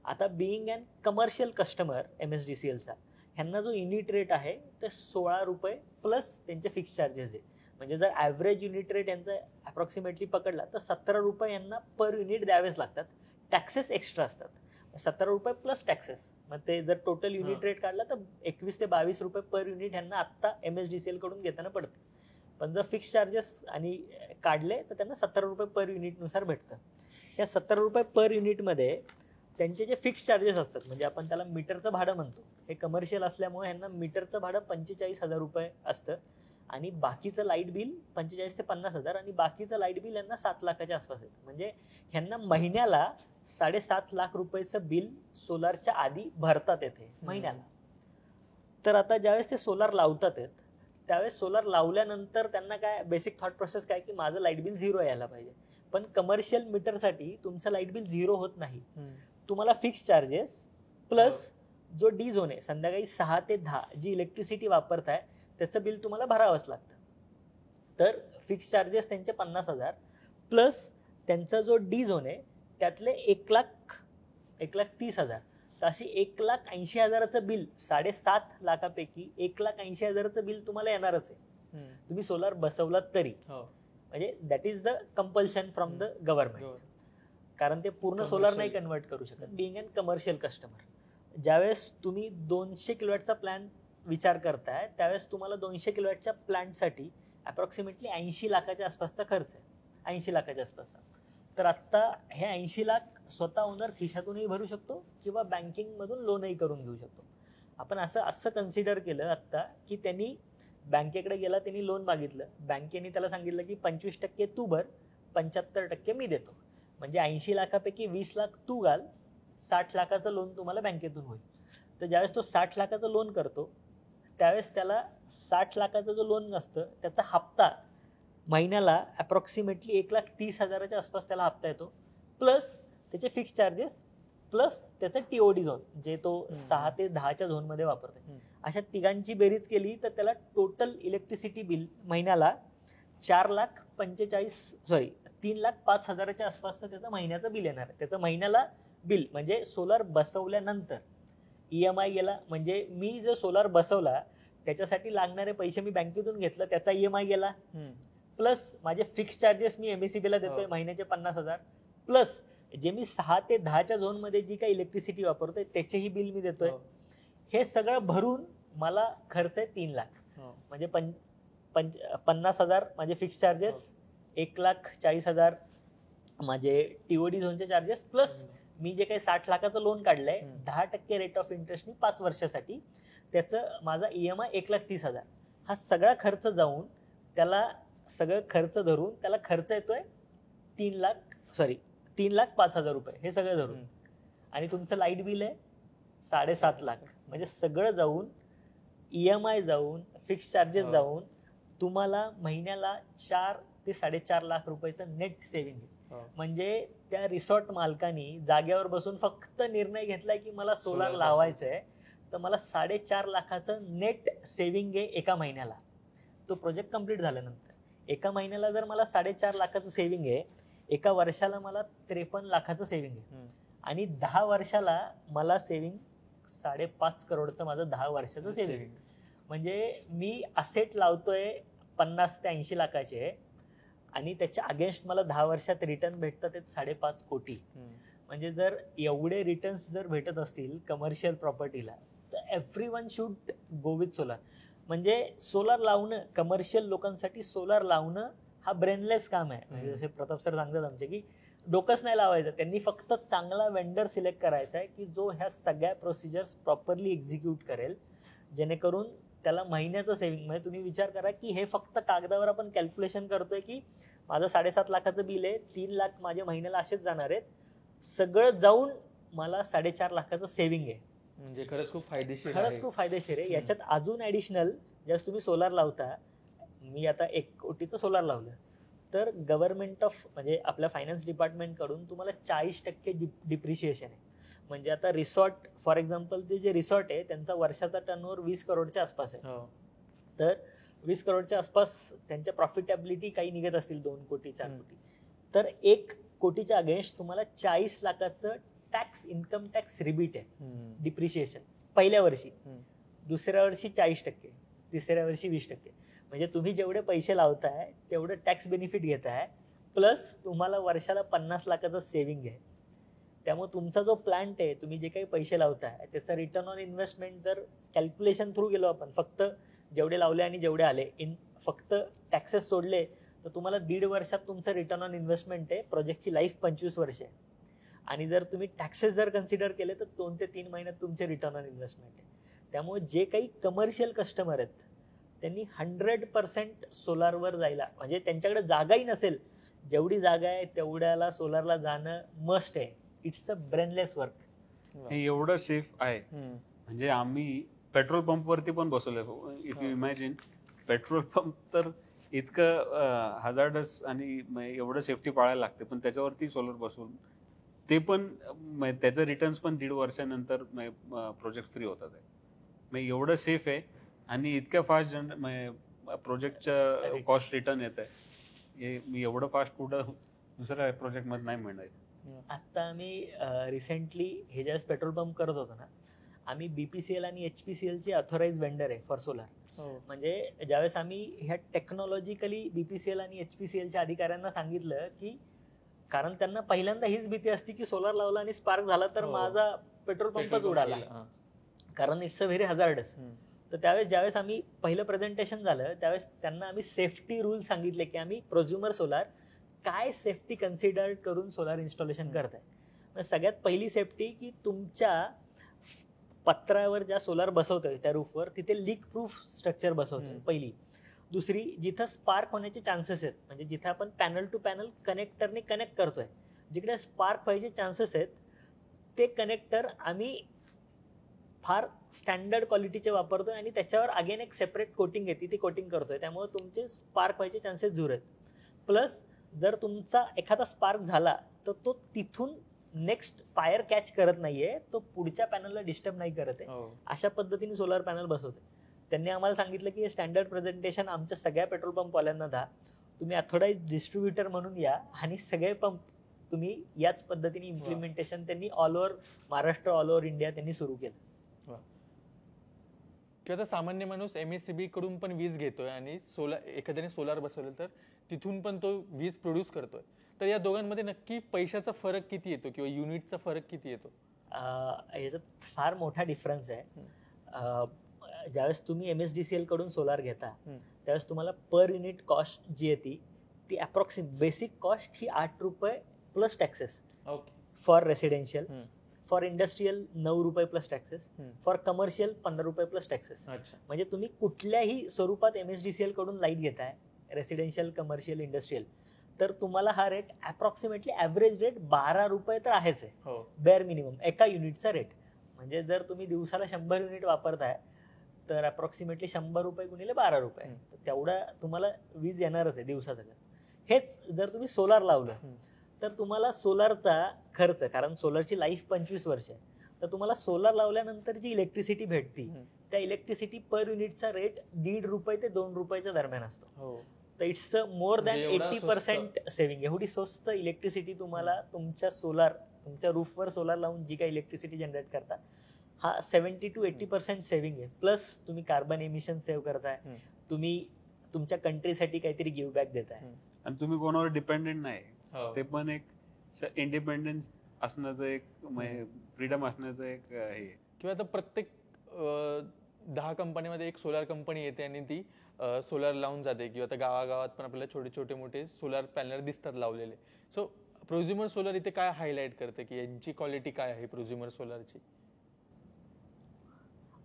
आता बिईंग अँड कमर्शियल कस्टमर MSDCLचा ह्यांना जो युनिट रेट आहे ते 16 रुपये प्लस त्यांचे फिक्स चार्जेस आहे. म्हणजे जर ॲव्हरेज युनिट रेट यांचा अप्रॉक्सिमेटली पकडला तर 17 रुपये यांना पर युनिट द्यावेच लागतात. टॅक्सेस एक्स्ट्रा असतात. 17 रुपये प्लस टॅक्सेस. मग ते जर टोटल युनिट रेट काढला तर 21 ते 22 रुपये पर युनिट यांना आत्ता MSDCL कडून घेताना पडतं. पण जर फिक्स चार्जेस आणि काढले तर त्यांना 17 रुपये पर युनिटनुसार भेटतं. या 17 रुपये पर युनिटमध्ये त्यांचे जे फिक्स चार्जेस असतात म्हणजे आपण त्याला मीटरचं भाडं म्हणतो, हे कमर्शियल असल्यामुळे ह्यांना मीटरचं भाडं 45,000 रुपये असतं आणि बाकीचं लाईट बिल 45 ते 50,000 आणि बाकीचं लाईट बिल यांना 7 लाखाच्या आसपास येतं. म्हणजे ह्यांना महिन्याला 7.5 लाख रुपयाचं बिल सोलारच्या आधी भरतात येथे महिन्याला. तर आता ज्यावेळेस ते सोलार लावतात आहेत, त्यावेळेस सोलार लावल्यानंतर त्यांना काय बेसिक थॉट प्रोसेस काय की माझं लाईट बिल 0 यायला पाहिजे. पण कमर्शियल मीटरसाठी तुमचं लाईट बिल 0 होत नाही. तुम्हाला फिक्स चार्जेस प्लस जो डी झोन आहे, संध्याकाळी 6 ते 10 जी इलेक्ट्रिसिटी वापरताय त्याचं बिल तुम्हाला भरावंच लागतं. तर फिक्स चार्जेस त्यांचे 50,000 प्लस त्यांचा जो डी झोन आहे त्यातले 1,30,000. तर अशी 1,80,000चं बिल 7.5 लाखापैकी 1,80,000चं बिल तुम्हाला येणारच आहे, तुम्ही सोलार बसवलात तरी. म्हणजे that is the compulsion from the government, कारण ते पूर्ण सोलार नाही कन्वर्ट करू शकत बिंग अन कमर्शियल कस्टमर. ज्यावेळेस तुम्ही 200 किलोवॅटचा प्लॅन विचार करताय त्यावेळेस तुम्हाला 200 किलोवॅटच्या प्लॅन्टसाठी अप्रॉक्सिमेटली 80 लाखाच्या आसपासचा खर्च आहे, 80 लाखाच्या आसपासचा. तर आत्ता हे 80 लाख स्वतः ओनर खिशातूनही भरू शकतो किंवा बँकिंगमधून लोनही करून घेऊ शकतो. आपण असं कन्सिडर केलं आत्ता की त्यांनी बँकेकडे गेला, त्यांनी लोन मागितलं, बँकेने त्याला सांगितलं की 25% तू भर, 75% मी देतो. म्हणजे 80 लाखापैकी 20 लाख तू घाल, 60 लाखाचं लोन तुम्हाला बँकेतून होईल. तर ज्यावेळेस तो 60 लाखाचं लोन करतो त्यावेळेस त्याला 60 लाखाचं जो लोन असतं त्याचा हप्ता महिन्याला अप्रॉक्सिमेटली 1,30,000च्या आसपास त्याला हप्ता येतो, प्लस त्याचे फिक्स चार्जेस प्लस त्याचं TOD झोन जे तो 6 ते 10च्या झोनमध्ये वापरतो. अशा तिघांची बेरीज केली तर त्याला टोटल इलेक्ट्रिसिटी बिल महिन्याला 3,05,000च्या आसपासचं त्याचं महिन्याचं बिल येणार आहे. त्याचं महिन्याला बिल म्हणजे सोलार बसवल्यानंतर EMI गेला, म्हणजे मी जो सोलार बसवला त्याच्यासाठी लागणारे पैसे मी बँकेतून घेतलं त्याचा EMI गेला, प्लस माझे फिक्स चार्जेस मी MSEB ला देतोय महिन्याचे 50,000, प्लस जे मी 6 ते 10च्या झोनमध्ये जी काही इलेक्ट्रिसिटी वापरतोय त्याचेही बिल मी देतोय. हे सगळं भरून मला खर्च आहे 3 लाख. म्हणजे 50,000 माझे फिक्स चार्जेस, 1,40,000 माझे TOD झोनचे चार्जेस, प्लस मी जे काही 60 लाखाचं लोन काढलंय 10% रेट ऑफ इंटरेस्टनी 5 वर्षासाठी, त्याचं माझा EMI 1,30,000. हा सगळा खर्च जाऊन त्याला सगळं खर्च धरून त्याला खर्च येतोय 3,05,000 रुपये हे सगळं धरून. आणि तुमचं लाईट बिल आहे 7.5 लाख. म्हणजे सगळं जाऊन EMI जाऊन फिक्स चार्जेस जाऊन तुम्हाला महिन्याला 4 ते 4.5 लाख रुपयाचं नेट सेव्हिंग आहे. म्हणजे त्या रिसॉर्ट मालकानी जागेवर बसून फक्त निर्णय घेतलाय की मला सोलार लावायचंय, तर मला 4.5 लाखाचं नेट सेव्हिंग आहे एका महिन्याला. तो प्रोजेक्ट कम्प्लीट झाल्यानंतर एका महिन्याला जर मला 4.5 लाखाचं सेव्हिंग आहे, एका वर्षाला मला 53 लाखाचं सेव्हिंग आहे, आणि 10 वर्षाला मला सेव्हिंग 5.5 करोडचं माझं 10 वर्षाचं सेव्हिंग. म्हणजे मी असेट लावतोय 50 ते 80 लाखाचे आणि त्याच्या अगेन्स्ट मला 10 वर्षात रिटर्न भेटतात ते 5.5 कोटी. म्हणजे जर एवढे रिटर्न्स जर भेटत असतील कमर्शियल प्रॉपर्टीला तर everyone should go with solar. म्हणजे सोलार लावणं कमर्शियल लोकांसाठी सोलार लावणं हा ब्रेनलेस काम आहे. म्हणजे जसे प्रताप सर सांगतात आमचे की डोकंच नाही लावायचं, त्यांनी फक्त चांगला वेंडर सिलेक्ट करायचा आहे की जो ह्या सगळ्या प्रोसिजर्स प्रॉपरली एक्झिक्यूट करेल, जेणेकरून त्याला महिन्याचं सेव्हिंग. म्हणजे तुम्ही विचार करा की हे फक्त कागदावर आपण कॅल्क्युलेशन करतोय की माझं 7.5 लाखाचं बिल आहे, 3 लाख माझे महिन्याला असेच जाणार आहेत, सगळं जाऊन मला 4.5 लाखाचं सेव्हिंग आहे. म्हणजे खरंच खूप फायदेशीर आहे. याच्यात अजून ॲडिशनल ज्यावेळेस तुम्ही सोलार लावता, मी आता 1 कोटीचं सोलार लावलं तर गव्हर्नमेंट ऑफ म्हणजे आपल्या फायनान्स डिपार्टमेंटकडून तुम्हाला 40% डिप्रिशिएशन आहे. म्हणजे आता रिसॉर्ट फॉर एक्झाम्पल ते जे रिसॉर्ट आहे त्यांचा वर्षाचा टर्नओव्हर 20 करोडच्या आसपास आहे. तर 20 करोडच्या आसपास त्यांच्या प्रॉफिटेबिलिटी काही निघत असतील 2 कोटी 4 कोटी, तर 1 कोटीच्या अगेन्स्ट तुम्हाला 40 लाखाचं इन्कम टॅक्स रिबीट आहे डिप्रिशिएशन पहिल्या वर्षी, दुसऱ्या वर्षी 40%, तिसऱ्या वर्षी 20%. म्हणजे तुम्ही जेवढे पैसे लावताय तेवढं टॅक्स बेनिफिट घेताय, प्लस तुम्हाला वर्षाला 50 लाखाचं सेव्हिंग आहे. त्यामुळे तुमचा जो प्लॅन्ट आहे, तुम्ही जे काही पैसे लावताय त्याचा रिटर्न ऑन इन्व्हेस्टमेंट जर कॅल्क्युलेशन थ्रू गेलो आपण, फक्त जेवढे लावले आणि जेवढे आले फक्त टॅक्सेस सोडले, तर तुम्हाला 1.5 वर्षात तुमचं रिटर्न ऑन इन्व्हेस्टमेंट आहे. प्रोजेक्टची लाईफ 25 वर्ष आहे. आणि जर तुम्ही टॅक्सेस जर कन्सिडर केले तर 2 ते 3 महिन्यात तुमचे रिटर्न ऑन इन्व्हेस्टमेंट आहे. त्यामुळे जे काही कमर्शियल कस्टमर आहेत त्यांनी 100% सोलारवर जायला, म्हणजे त्यांच्याकडे जागाही नसेल, जेवढी जागा आहे तेवढ्याला सोलारला जाणं मस्ट आहे. It's a brainless work. हे एवढं सेफ आहे म्हणजे आम्ही पेट्रोल पंपवरती पण बसवलंय. If you imagine, petrol pump तर इतकं हजार्डस आणि एवढं सेफ्टी पाळायला लागते, पण त्याच्यावरती सोलर बसवून ते पण त्याचं रिटर्न्स पण 1.5 वर्षानंतर प्रोजेक्ट फ्री होतात आहे. एवढं सेफ आहे आणि इतक्या फास्ट प्रोजेक्टच्या कॉस्ट रिटर्न येत आहे. हे मी एवढं फास्ट कुठं दुसऱ्या प्रोजेक्ट मध्ये नाही मिळायचं. आता आम्ही रिसेंटली हे ज्यावेळेस पेट्रोल पंप करत होतो ना, आम्ही BPCL आणि HPCL चे ऑथोराइज वेंडर आहे फॉर सोलार. म्हणजे ज्यावेळेस आम्ही ह्या टेक्नॉलॉजिकली BPCL आणि HPCL च्या अधिकाऱ्यांना सांगितलं की, कारण त्यांना पहिल्यांदा हीच भीती असते की सोलार लावला आणि स्पार्क झाला तर माझा पेट्रोल पंपच उडाला, कारण इट्स अ व्हेरी हजार्डस. तर त्यावेळेस ज्यावेळेस आम्ही पहिलं प्रेझेंटेशन झालं त्यावेळेस त्यांना आम्ही सेफ्टी रूल सांगितले की आम्ही प्रोझ्युमर सोलार काय सेफ्टी कन्सिडर करून सोलार इन्स्टॉलेशन करताय. सगळ्यात पहिली सेफ्टी की तुमच्या पत्रावर ज्या सोलार बसवतोय त्या रूफवर तिथे लीक प्रूफ स्ट्रक्चर बसवतोय पहिली. दुसरी, जिथं स्पार्क होण्याचे चान्सेस आहेत, म्हणजे जिथे आपण पॅनल टू पॅनल कनेक्टरने कनेक्ट करतोय, जिकडे स्पार्क व्हायचे चान्सेस आहेत ते कनेक्टर आम्ही फार स्टँडर्ड क्वालिटीचे वापरतोय आणि त्याच्यावर अगेन एक सेपरेट कोटिंग आहे ती कोटिंग करतोय, त्यामुळे तुमचे स्पार्क व्हायचे चान्सेस दूर आहेत. प्लस जर तुमचा एखादा स्पार्क झाला तर तो तिथून नेक्स्ट फायर कॅच करत नाहीये, तो पुढच्या पॅनलला डिस्टर्ब नाही करत आहे. अशा पद्धतीने सोलर पॅनल बसवते. त्यांनी आम्हाला सांगितलं की हे स्टँडर्ड प्रेझेंटेशन आमच्या सगळ्या पेट्रोल पंपवाल्यांना द्या, तुम्ही ऑथोराइज डिस्ट्रीब्युटर म्हणून या आणि सगळे पंप तुम्ही याच पद्धतीने इम्प्लिमेंटेशन त्यांनी all over Maharashtra, all over India त्यांनी सुरू केलं. किंवा आता सामान्य माणूस MSCB कडून पण वीज घेतोय आणि एखाद्याने सोलार बसवलं तर तिथून पण तो वीज प्रोड्यूस करतोय. तर या दोघांमध्ये नक्की पैशाचा फरक किती येतो किंवा युनिटचा फरक किती येतो? याचा फार मोठा डिफरन्स आहे. ज्यावेळेस तुम्ही MSDCL कडून सोलार घेता त्यावेळेस तुम्हाला पर युनिट कॉस्ट जी येते ती basic cost he ₹8 plus taxes for residential, for industrial ₹9 plus taxes, for commercial ₹15 plus taxes. म्हणजे तुम्ही कुठल्याही स्वरूपात MSDCL कडून लाईट घेताय, रेसिडेन्शियल, कमर्शियल, इंडस्ट्रियल, तर तुम्हाला हा रेट अप्रॉक्सिमेटली ॲव्हरेज रेट ₹12 तर आहेच आहे, बेअर मिनिमम एका युनिटचा रेट. म्हणजे जर तुम्ही दिवसाला 100 युनिट वापरताय तर अप्रॉक्सिमेटली ₹100 गुणिले ₹12, तेवढा तुम्हाला वीज येणारच आहे दिवसाचा. हेच जर तुम्ही सोलार लावलं तर तुम्हाला सोलारचा खर्च, कारण सोलारची लाईफ 25 वर्ष आहे, तर तुम्हाला सोलार लावल्यानंतर जी इलेक्ट्रिसिटी भेटती त्या इलेक्ट्रिसिटी पर युनिटचा रेट ₹1.5 ते ₹2 दरम्यान असतो. तर इट्स मोर दॅन 80% सेव्हिंग. एवढी स्वस्त इलेक्ट्रिसिटी तुम्हाला तुमच्या रूफवर सोलार लावून जी काही इलेक्ट्रिसिटी जनरेट करता, हा 70 to 80% सेव्हिंग आहे. प्लस तुम्ही कार्बन एमिशन सेव्ह करताय, तुम्ही तुमच्या कंट्रीसाठी काहीतरी गिव्ह बॅक देताय आणि तुम्ही कोणावर डिपेंडेंट नाही. ते पण एक इंडिपेंडन्स असण्याचं एक फ्रीडम असण्याचं एक हे. किंवा आता प्रत्येक 10 कंपनीमध्ये एक सोलार कंपनी येते आणि ती सोलार लावून जाते, किंवा आता गावागावात पण आपल्याला छोटे छोटे मोठे सोलार पॅनल दिसतात लावलेले. सो प्रोझ्युमर सोलार इथे काय हायलाइट करते की यांची क्वालिटी काय आहे प्रोझ्युमर सोलारची?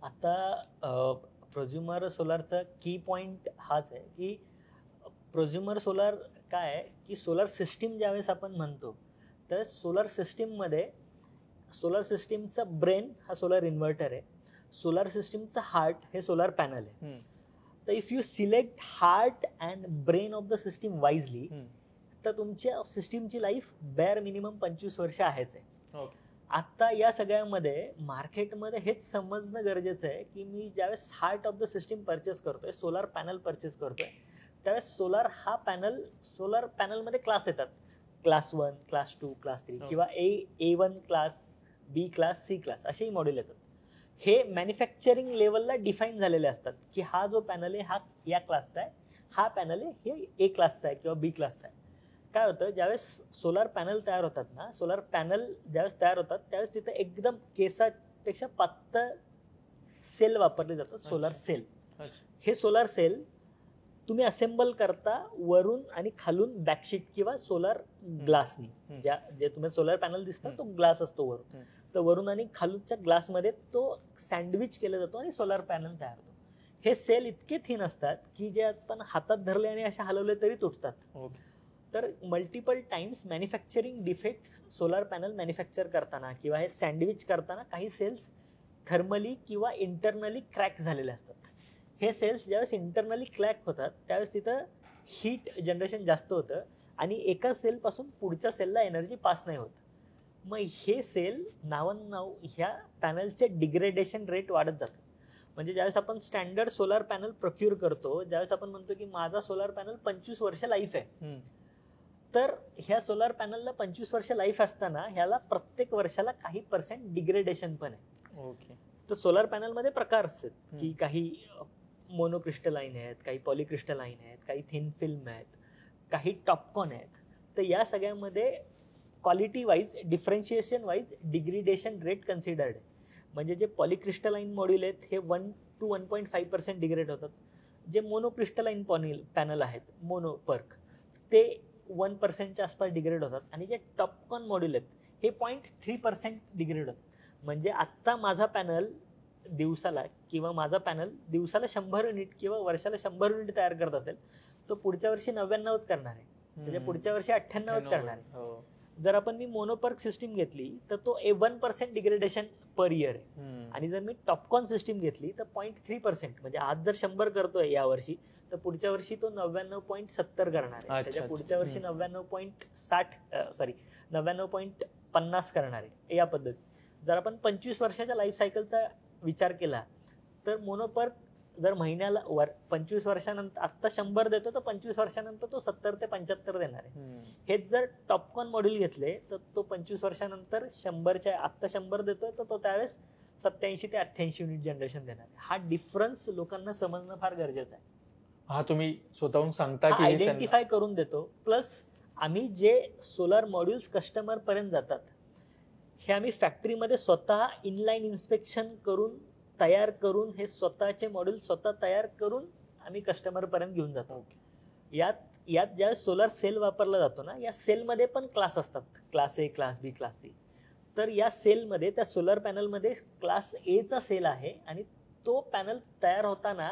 आता प्रोझ्युमर सोलारचा की पॉइंट हाच आहे की प्रोझ्युमर सोलार काय आहे की सोलार सिस्टीम ज्यावेळेस आपण म्हणतो तर सोलार सिस्टीममध्ये सोलार सिस्टीमचा ब्रेन हा सोलार इन्व्हर्टर आहे, सोलार सिस्टीमचा हार्ट हे सोलार पॅनल आहे. तर if you select heart and brain of the system wisely तर तुमच्या सिस्टीमची लाईफ बेअर मिनिमम 25 वर्ष आहेच आहे. आता या सगळ्यामध्ये मार्केटमध्ये हेच समजणं गरजेचं आहे की मी ज्यावेळेस heart of the system purchase करतोय, सोलार पॅनल परचेस करतोय, त्यावेळेस सोलार पॅनलमध्ये क्लास येतात, क्लास 1, क्लास 2, क्लास 3 किंवा A1 class, B class, C class असेही मॉडेल येतात. हे मॅन्युफॅक्चरिंग लेवलला डिफाईन झालेले असतात की हा जो पॅनल आहे हा या क्लासचा आहे, हा पॅनल आहे हे A क्लासचा आहे किंवा B क्लासचा आहे. काय होतं, ज्यावेळेस सोलार पॅनल तयार होतात ना, सोलार पॅनल ज्यावेळेस तयार होतात त्यावेळेस तिथे एकदम केसापेक्षा पातळ सेल वापरले जातात, सोलार सेल. हे सोलार सेल तुम्ही असेंबल करता वरून आणि खालून बॅकशीट किंवा सोलार ग्लासनी. जे तुम्ही सोलार पॅनल दिसतात तो ग्लास असतो वरून, तर वरून आणि खालूनच्या ग्लासमध्ये तो सँडविच केला जातो आणि सोलार पॅनल तयार होतो. हे सेल इतके थिन असतात की जे आपण हातात धरले आणि असे हलवले तरी तुटतात. तर multiple times manufacturing defects solar panel manufacture करताना किंवा हे सँडविच करताना काही सेल्स थर्मली किंवा इंटरनली क्रॅक झालेले असतात. हे सेल्स ज्यावेळेस इंटरनली क्रॅक होतात त्यावेळेस तिथं हीट जनरेशन जास्त होतं आणि एका सेलपासून पुढच्या सेलला एनर्जी पास नाही होत. मग हे सेल नाव ह्या पॅनलचे डिग्रेडेशन रेट वाढत जातं. म्हणजे ज्यावेळेस आपण स्टँडर्ड सोलार पॅनल प्रोक्यूर करतो, ज्यावेळेस आपण म्हणतो की माझा सोलार पॅनल 25 वर्ष लाईफ आहे, तर ह्या सोलार पॅनलला 25 वर्ष लाईफ असताना ह्याला प्रत्येक वर्षाला काही % डिग्रेडेशन पण आहे. ओके. तर सोलार पॅनलमध्ये प्रकार आहेत की काही मोनोक्रिस्टलाइन आहेत, काही पॉलिक्रिस्टलाइन आहेत, काही थिन फिल्म आहेत, काही टॉपकॉन आहेत. तर या सगळ्यामध्ये quality wise differentiation wise degradation rate considered आहे. म्हणजे जे पॉलिक्रिस्टलाइन मॉड्यूल आहेत हे 1 to 1.5% डिग्रेड होतात. जे मोनोक्रिस्टलाइन पॅनल आहेत मोनोपर्क ते 1% आसपास डिग्रेड होतात आणि जे टॉपकॉन मॉड्यूल आहेत हे 0.3% डिग्रेड होतात. म्हणजे आत्ता माझा पॅनल दिवसाला 100 युनिट किंवा वर्षाला 100 युनिट तयार करत असेल, तो पुढच्या वर्षी 99च करणार आहे, म्हणजे पुढच्या वर्षी 98च करणार आहे. जर आपण मी मोनोपर्क सिस्टीम घेतली तर तो 1% डिग्रेडेशन पर इयर आहे. आणि जर मी टॉपकॉन सिस्टीम घेतली तर 0.3%, म्हणजे आज जर 100 करतोय या वर्षी तर पुढच्या वर्षी तो 99.70 करणार आहे, त्याच्या पुढच्या वर्षी 99.50 करणार आहे. या पद्धती जर आपण 25 वर्षाच्या लाईफ सायकलचा विचार केला तर मोनोपर्क जर महिन्याला 25 वर्षानंतर आत्ता 100 देतो तर 25 वर्षानंतर तो 70 ते 75 देणार आहे. हेच जर टॉपकॉन मॉड्यूल घेतले तर तो 25 वर्षानंतर 100च्या आत्ता 100 देतोय तर तो त्यावेळेस 87 ते 88 युनिट जनरेशन देणार आहे. हा डिफरन्स लोकांना समजणं फार गरजेचं आहे. हा तुम्ही स्वतःहून सांगता की आयडेंटिफाय करून देतो. प्लस आम्ही जे सोलार मॉड्यूल्स कस्टमर पर्यंत जातात हे आम्ही फॅक्टरीमध्ये स्वतः इनलाईन इन्स्पेक्शन करून तयार करून हे स्वतःचे मॉड्यूल स्वतः तयार करून आम्ही कस्टमर पर्यंत घेऊन जातो. यात ज्यावेळेस सोलार सेल वापरला जातो ना, या सेलमध्ये पण क्लास असतात, class A, class B, class C. तर या सेलमध्ये त्या सोलार पॅनलमध्ये क्लास ए चा सेल आहे आणि तो पॅनल तयार होताना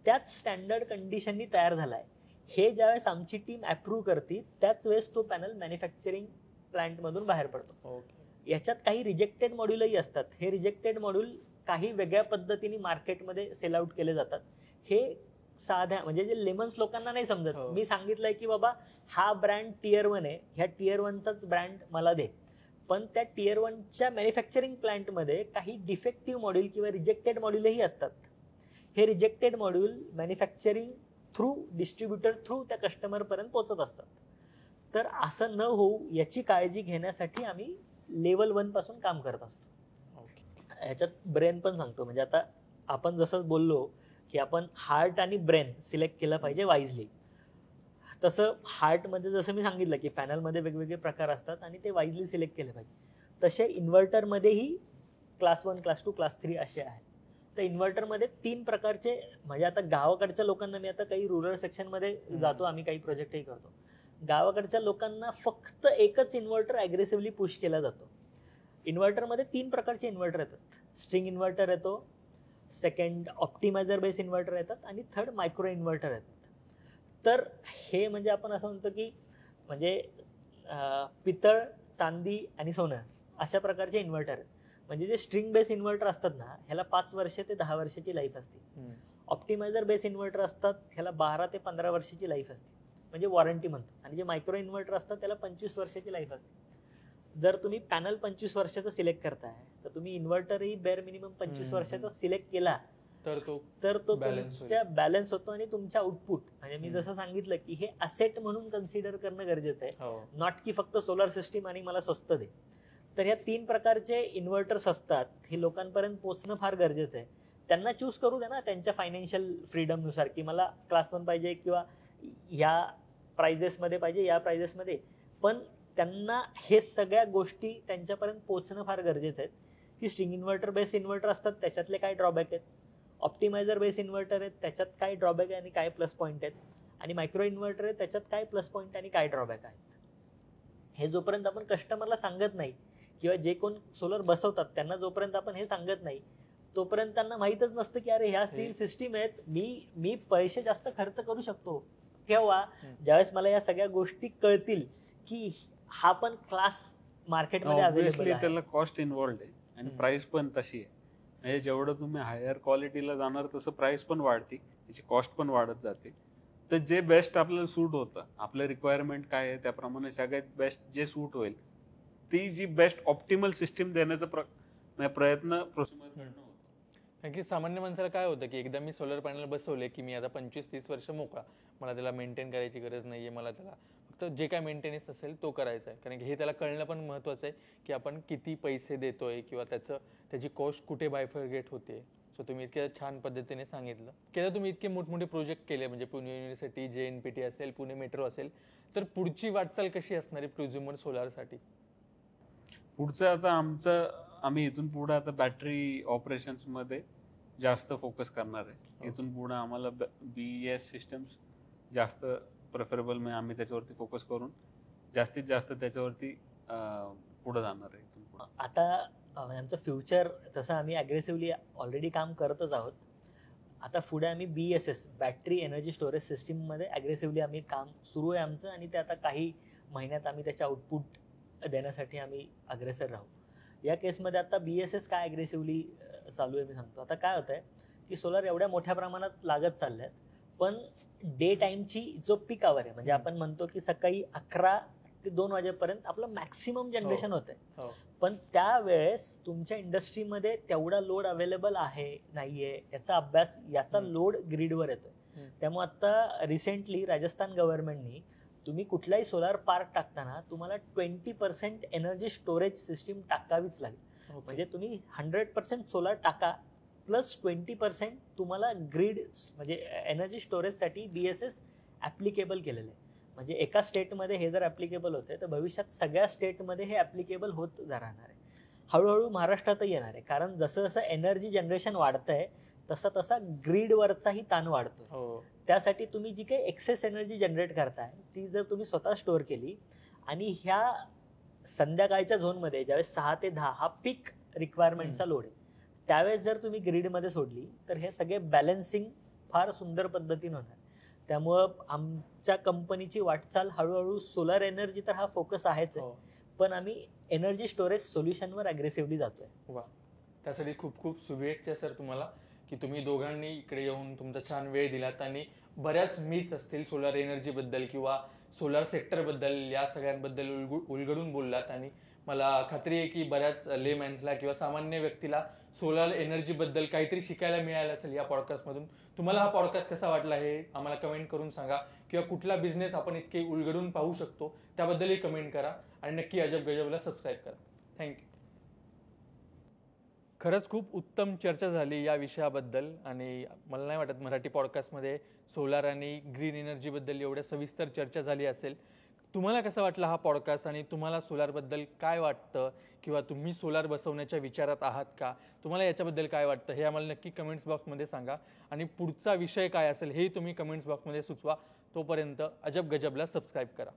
त्याच स्टँडर्ड कंडिशननी तयार झालाय. हे ज्यावेळेस आमची टीम अप्रूव्ह करते त्याच वेळेस तो पॅनल मॅन्युफॅक्चरिंग प्लांटमधून बाहेर पडतो. याच्यात काही रिजेक्टेड मॉड्यूलही असतात. हे रिजेक्टेड मॉड्यूल काही वेगळ्या पद्धतीने मार्केटमध्ये सेल आउट केले जातात. हे साध्या म्हणजे जे लेमन्स लोकांना नाही समजत. मी सांगितलंय की बाबा हा ब्रँड टियर 1 आहे, ह्या टियर 1चाच ब्रँड मला दे, पण त्या टियर 1च्या मॅन्युफॅक्चरिंग प्लांटमध्ये काही डिफेक्टिव्ह मॉड्यूल किंवा रिजेक्टेड मॉड्यूलही असतात. हे rejected module manufacturing through distributor through त्या कस्टमर पर्यंत पोहोचत असतात. तर असं न होऊ याची काळजी घेण्यासाठी आम्ही लेवल 1 पासून काम करत असतो. ह्याच्यात ब्रेन पण सांगतो. म्हणजे आता आपण जसं बोललो की आपण हार्ट आणि ब्रेन सिलेक्ट केलं पाहिजे वाईजली, तसं हार्टमध्ये जसं मी सांगितलं की पॅनलमध्ये वेगवेगळे प्रकार असतात आणि ते वाईजली सिलेक्ट केले पाहिजे. तसे इन्व्हर्टरमध्येही क्लास 1, क्लास 2, क्लास 3 असे आहेत. तर इन्व्हर्टरमध्ये 3 प्रकारचे, म्हणजे आता गावाकडच्या लोकांना, मी आता काही रुरल सेक्शनमध्ये जातो, आम्ही काही प्रोजेक्टही करतो, गावाकडच्या लोकांना फक्त एकच इन्व्हर्टर ॲग्रेसिव्हली पुश केला जातो. इन्व्हर्टरमध्ये 3 प्रकारचे इन्व्हर्टर येतात. स्ट्रिंग इन्व्हर्टर येतो, सेकंड ऑप्टिमायझर बेस इन्व्हर्टर येतात आणि थर्ड मायक्रो इन्व्हर्टर येतात. तर हे म्हणजे आपण असं म्हणतो की म्हणजे पितळ, चांदी आणि सोनं अशा प्रकारचे इन्व्हर्टर आहेत. म्हणजे जे स्ट्रिंग बेस इन्व्हर्टर असतात ना, ह्याला 5 वर्ष ते 10 वर्षाची लाईफ असते. ऑप्टिमायझर बेस इन्व्हर्टर असतात ह्याला 12 ते 15 वर्षाची लाईफ असते, म्हणजे वॉरंटी म्हणतो. आणि जे मायक्रो इन्व्हर्टर असतात त्याला 25 वर्षाची लाईफ असते. जर तुम्ही पॅनल 25 वर्षाचा सिलेक्ट करताय तर तुम्ही इन्व्हर्टरही बेअर मिनिमम 25 वर्षाचा सिलेक्ट केला तर तो तुमच्या बॅलन्स होतो आणि तुमच्या आउटपुट, म्हणजे मी जसं सांगितलं की हे असेट म्हणून कन्सिडर करणं गरजेचं आहे, नॉट की फक्त सोलर सिस्टीम आणि मला स्वस्त दे. तर ह्या 3 प्रकारचे इन्व्हर्टर्स असतात, हे लोकांपर्यंत पोहोचणं फार गरजेचं आहे. त्यांना चूज करू द्या ना त्यांच्या फायनान्शियल फ्रीडमनुसार की मला क्लास 1 पाहिजे किंवा ह्या प्राइजेसमध्ये पाहिजे, या प्राइजेसमध्ये. पण त्यांना हे सगळ्या गोष्टी त्यांच्यापर्यंत पोहोचणं फार गरजेचं आहे की स्ट्रिंग इन्व्हर्टर बेस इन्व्हर्टर असतात त्याच्यातले काय ड्रॉबॅक आहेत, ऑप्टिमायझर बेस इन्व्हर्टर आहेत त्याच्यात काय ड्रॉबॅक आहे आणि काय प्लस पॉईंट आहेत, आणि मायक्रो इन्व्हर्टर आहे त्याच्यात काय प्लस पॉईंट आणि काय ड्रॉबॅक आहेत. हे जोपर्यंत आपण कस्टमरला सांगत नाही किंवा जे कोण सोलर बसवतात त्यांना जोपर्यंत आपण हे सांगत नाही तोपर्यंत त्यांना माहीतच नसतं की अरे ह्या 3 सिस्टीम आहेत, मी पैसे जास्त खर्च करू शकतो. केव्हा? ज्यावेळेस मला या सगळ्या गोष्टी कळतील की हा पण क्लास मार्केटमध्ये अवेलेबल आहे. त्याला कॉस्ट इन्व्हॉल्व्ड आहे आणि प्राइस पण तशी आहे. म्हणजे जेवढं तुम्ही हायर क्वालिटीला जाणार तसं प्राइस पण वाढते, त्याची कॉस्ट पण वाढत जाते. तर जे बेस्ट आपल्याला सूट होतं, आपलं रिक्वायरमेंट काय आहे त्याप्रमाणे सगळ्यात बेस्ट जे सूट होईल ती जी बेस्ट ऑप्टिमल सिस्टीम देण्याचा प्रयत्न प्रोसिमरकडनं होतो. कारण की सामान्य माणसाला काय होतं की एकदा मी सोलर पॅनल बसवले की मी आता 25-30 वर्ष मोकळा, मला त्याला मेंटेन करायची गरज नाहीये, मला त्याला फक्त जे काय मेंटेनन्स असेल तो करायचा आहे. कारण की हे त्याला कळणं पण महत्त्वाचं आहे की आपण किती पैसे देतोय किंवा त्याची कॉस्ट कुठे बायफर्गेट होते. सो तुम्ही इतक्या छान पद्धतीने सांगितलं की आता तुम्ही इतके मोठमोठे प्रोजेक्ट केले, म्हणजे पुणे युनिव्हर्सिटी, JNPT असेल, पुणे मेट्रो असेल, तर पुढची वाटचाल कशी असणार आहे प्रोझ्युमर सोलारसाठी? पुढचं आता आम्ही इथून पुढे आता बॅटरी ऑपरेशन्स मध्ये जास्त फोकस करणार आहे. इथून पुढे आम्हाला BES सिस्टम्स जास्त प्रेफरेबल, म्हणजे आम्ही त्याच्यावरती फोकस करून जास्तीत जास्त त्याच्यावरती पुढे जाणार आहे इथून पुढे. आता आमचं फ्युचर तसं आम्ही अग्रेसिव्हली ऑलरेडी काम करतच आहोत. आता पुढे आम्ही BESS बॅटरी एनर्जी स्टोरेज सिस्टीममध्ये अग्रेसिव्हली आम्ही काम सुरू आहे आमचं, आणि ते आता काही महिन्यात आम्ही त्याचे आउटपुट देण्यासाठी आम्ही अग्रेसर राहू. या केसमध्ये आता BESS काय अग्रेसिव्हली चालू आहे मी सांगतो. आता काय होत आहे की सोलर एवढ्या मोठ्या प्रमाणात लागत चालले आहेत, पण डे टाईमची जो पीक आवर आहे, म्हणजे आपण म्हणतो की सकाळी 11 ते 2 वाजेपर्यंत आपलं मॅक्सिमम जनरेशन होतंय. पण त्यावेळेस तुमच्या इंडस्ट्रीमध्ये तेवढा लोड अवेलेबल आहे नाहीये याचा अभ्यास, याचा लोड ग्रीडवर येतोय. त्यामुळे आता रिसेंटली राजस्थान गव्हर्नमेंटनी तुम्ही कुठलाही सोलार पार्क टाकताना तुम्हाला 20% एनर्जी स्टोरेज सिस्टीम टाकावीच लागेल. म्हणजे तुम्ही 100% सोलार टाका प्लस 20% तुम्हाला ग्रीड म्हणजे एनर्जी स्टोरेजसाठी BESS ऍप्लिकेबल केलेलं आहे. म्हणजे एका स्टेटमध्ये हे जर ऍप्लिकेबल होते तर भविष्यात सगळ्या स्टेटमध्ये हे ऍप्लिकेबल होत राहणार आहे. हळूहळू महाराष्ट्रातही येणार आहे, कारण जसं जसं एनर्जी जनरेशन वाढतंय तसा तसा ग्रीडवरचाही ताण वाढतोय. त्यासाठी तुम्ही जी काही एक्सेस एनर्जी जनरेट करताय ती जर तुम्ही स्वतः स्टोअर केली, आणि ह्या संध्याकाळच्या झोनमध्ये ज्यावेळेस 6 ते 10 हा पीक रिक्वायरमेंटचा लोड आहे, त्यावेळेस जर तुम्ही ग्रीडमध्ये सोडली तर हे सगळे बॅलन्सिंग फार सुंदर पद्धतीने होणार. त्यामुळं आमच्या कंपनीची वाटचाल हळूहळू सोलर एनर्जी तर हा फोकस आहेच आहे, पण आम्ही एनर्जी स्टोरेज सोल्युशनवर अग्रेसिव्हली जातोय. वा, त्यासाठी खूप खूप शुभेच्छा सर तुम्हाला की तुम्ही दोघांनी इकडे येऊन तुमचा छान वेळ दिलात आणि बऱ्याच मिथ्स असतील सोलर एनर्जी बद्दल किंवा सोलर सेक्टर बद्दल, या सगळ्यांबद्दल उलगडून बोललात. आणि मला खात्री आहे की बऱ्याच लेमॅन्सला किंवा सामान्य व्यक्तीला सोलर एनर्जी बद्दल काहीतरी शिकायला मिळालं असेल या पॉडकास्टमधून. तुम्हाला हा पॉडकास्ट कसा वाटला हे आम्हाला कमेंट करून सांगा, किंवा कुठला बिझनेस आपण इतके उलगडून पाहू शकतो त्याबद्दलही कमेंट करा, आणि नक्की अजब गजबला सबस्क्राईब करा. थँक्यू. खरंच खूप उत्तम चर्चा झाली या विषयाबद्दल, आणि मला नाही वाटत मराठी पॉडकास्टमध्ये सोलार आणि ग्रीन एनर्जीबद्दल एवढ्या सविस्तर चर्चा झाली असेल. तुम्हाला कसा वाटला हा पॉडकास्ट, आणि तुम्हाला सोलारबद्दल काय वाटतं, किंवा तुम्ही सोलार बसवण्याच्या विचारात आहात का, तुम्हाला याच्याबद्दल काय वाटतं हे आम्हाला नक्की कमेंट्स बॉक्समध्ये सांगा. आणि पुढचा विषय काय असेल हेही तुम्ही कमेंट्स बॉक्समध्ये सुचवा. तोपर्यंत अजब गजबला सबस्क्राईब करा.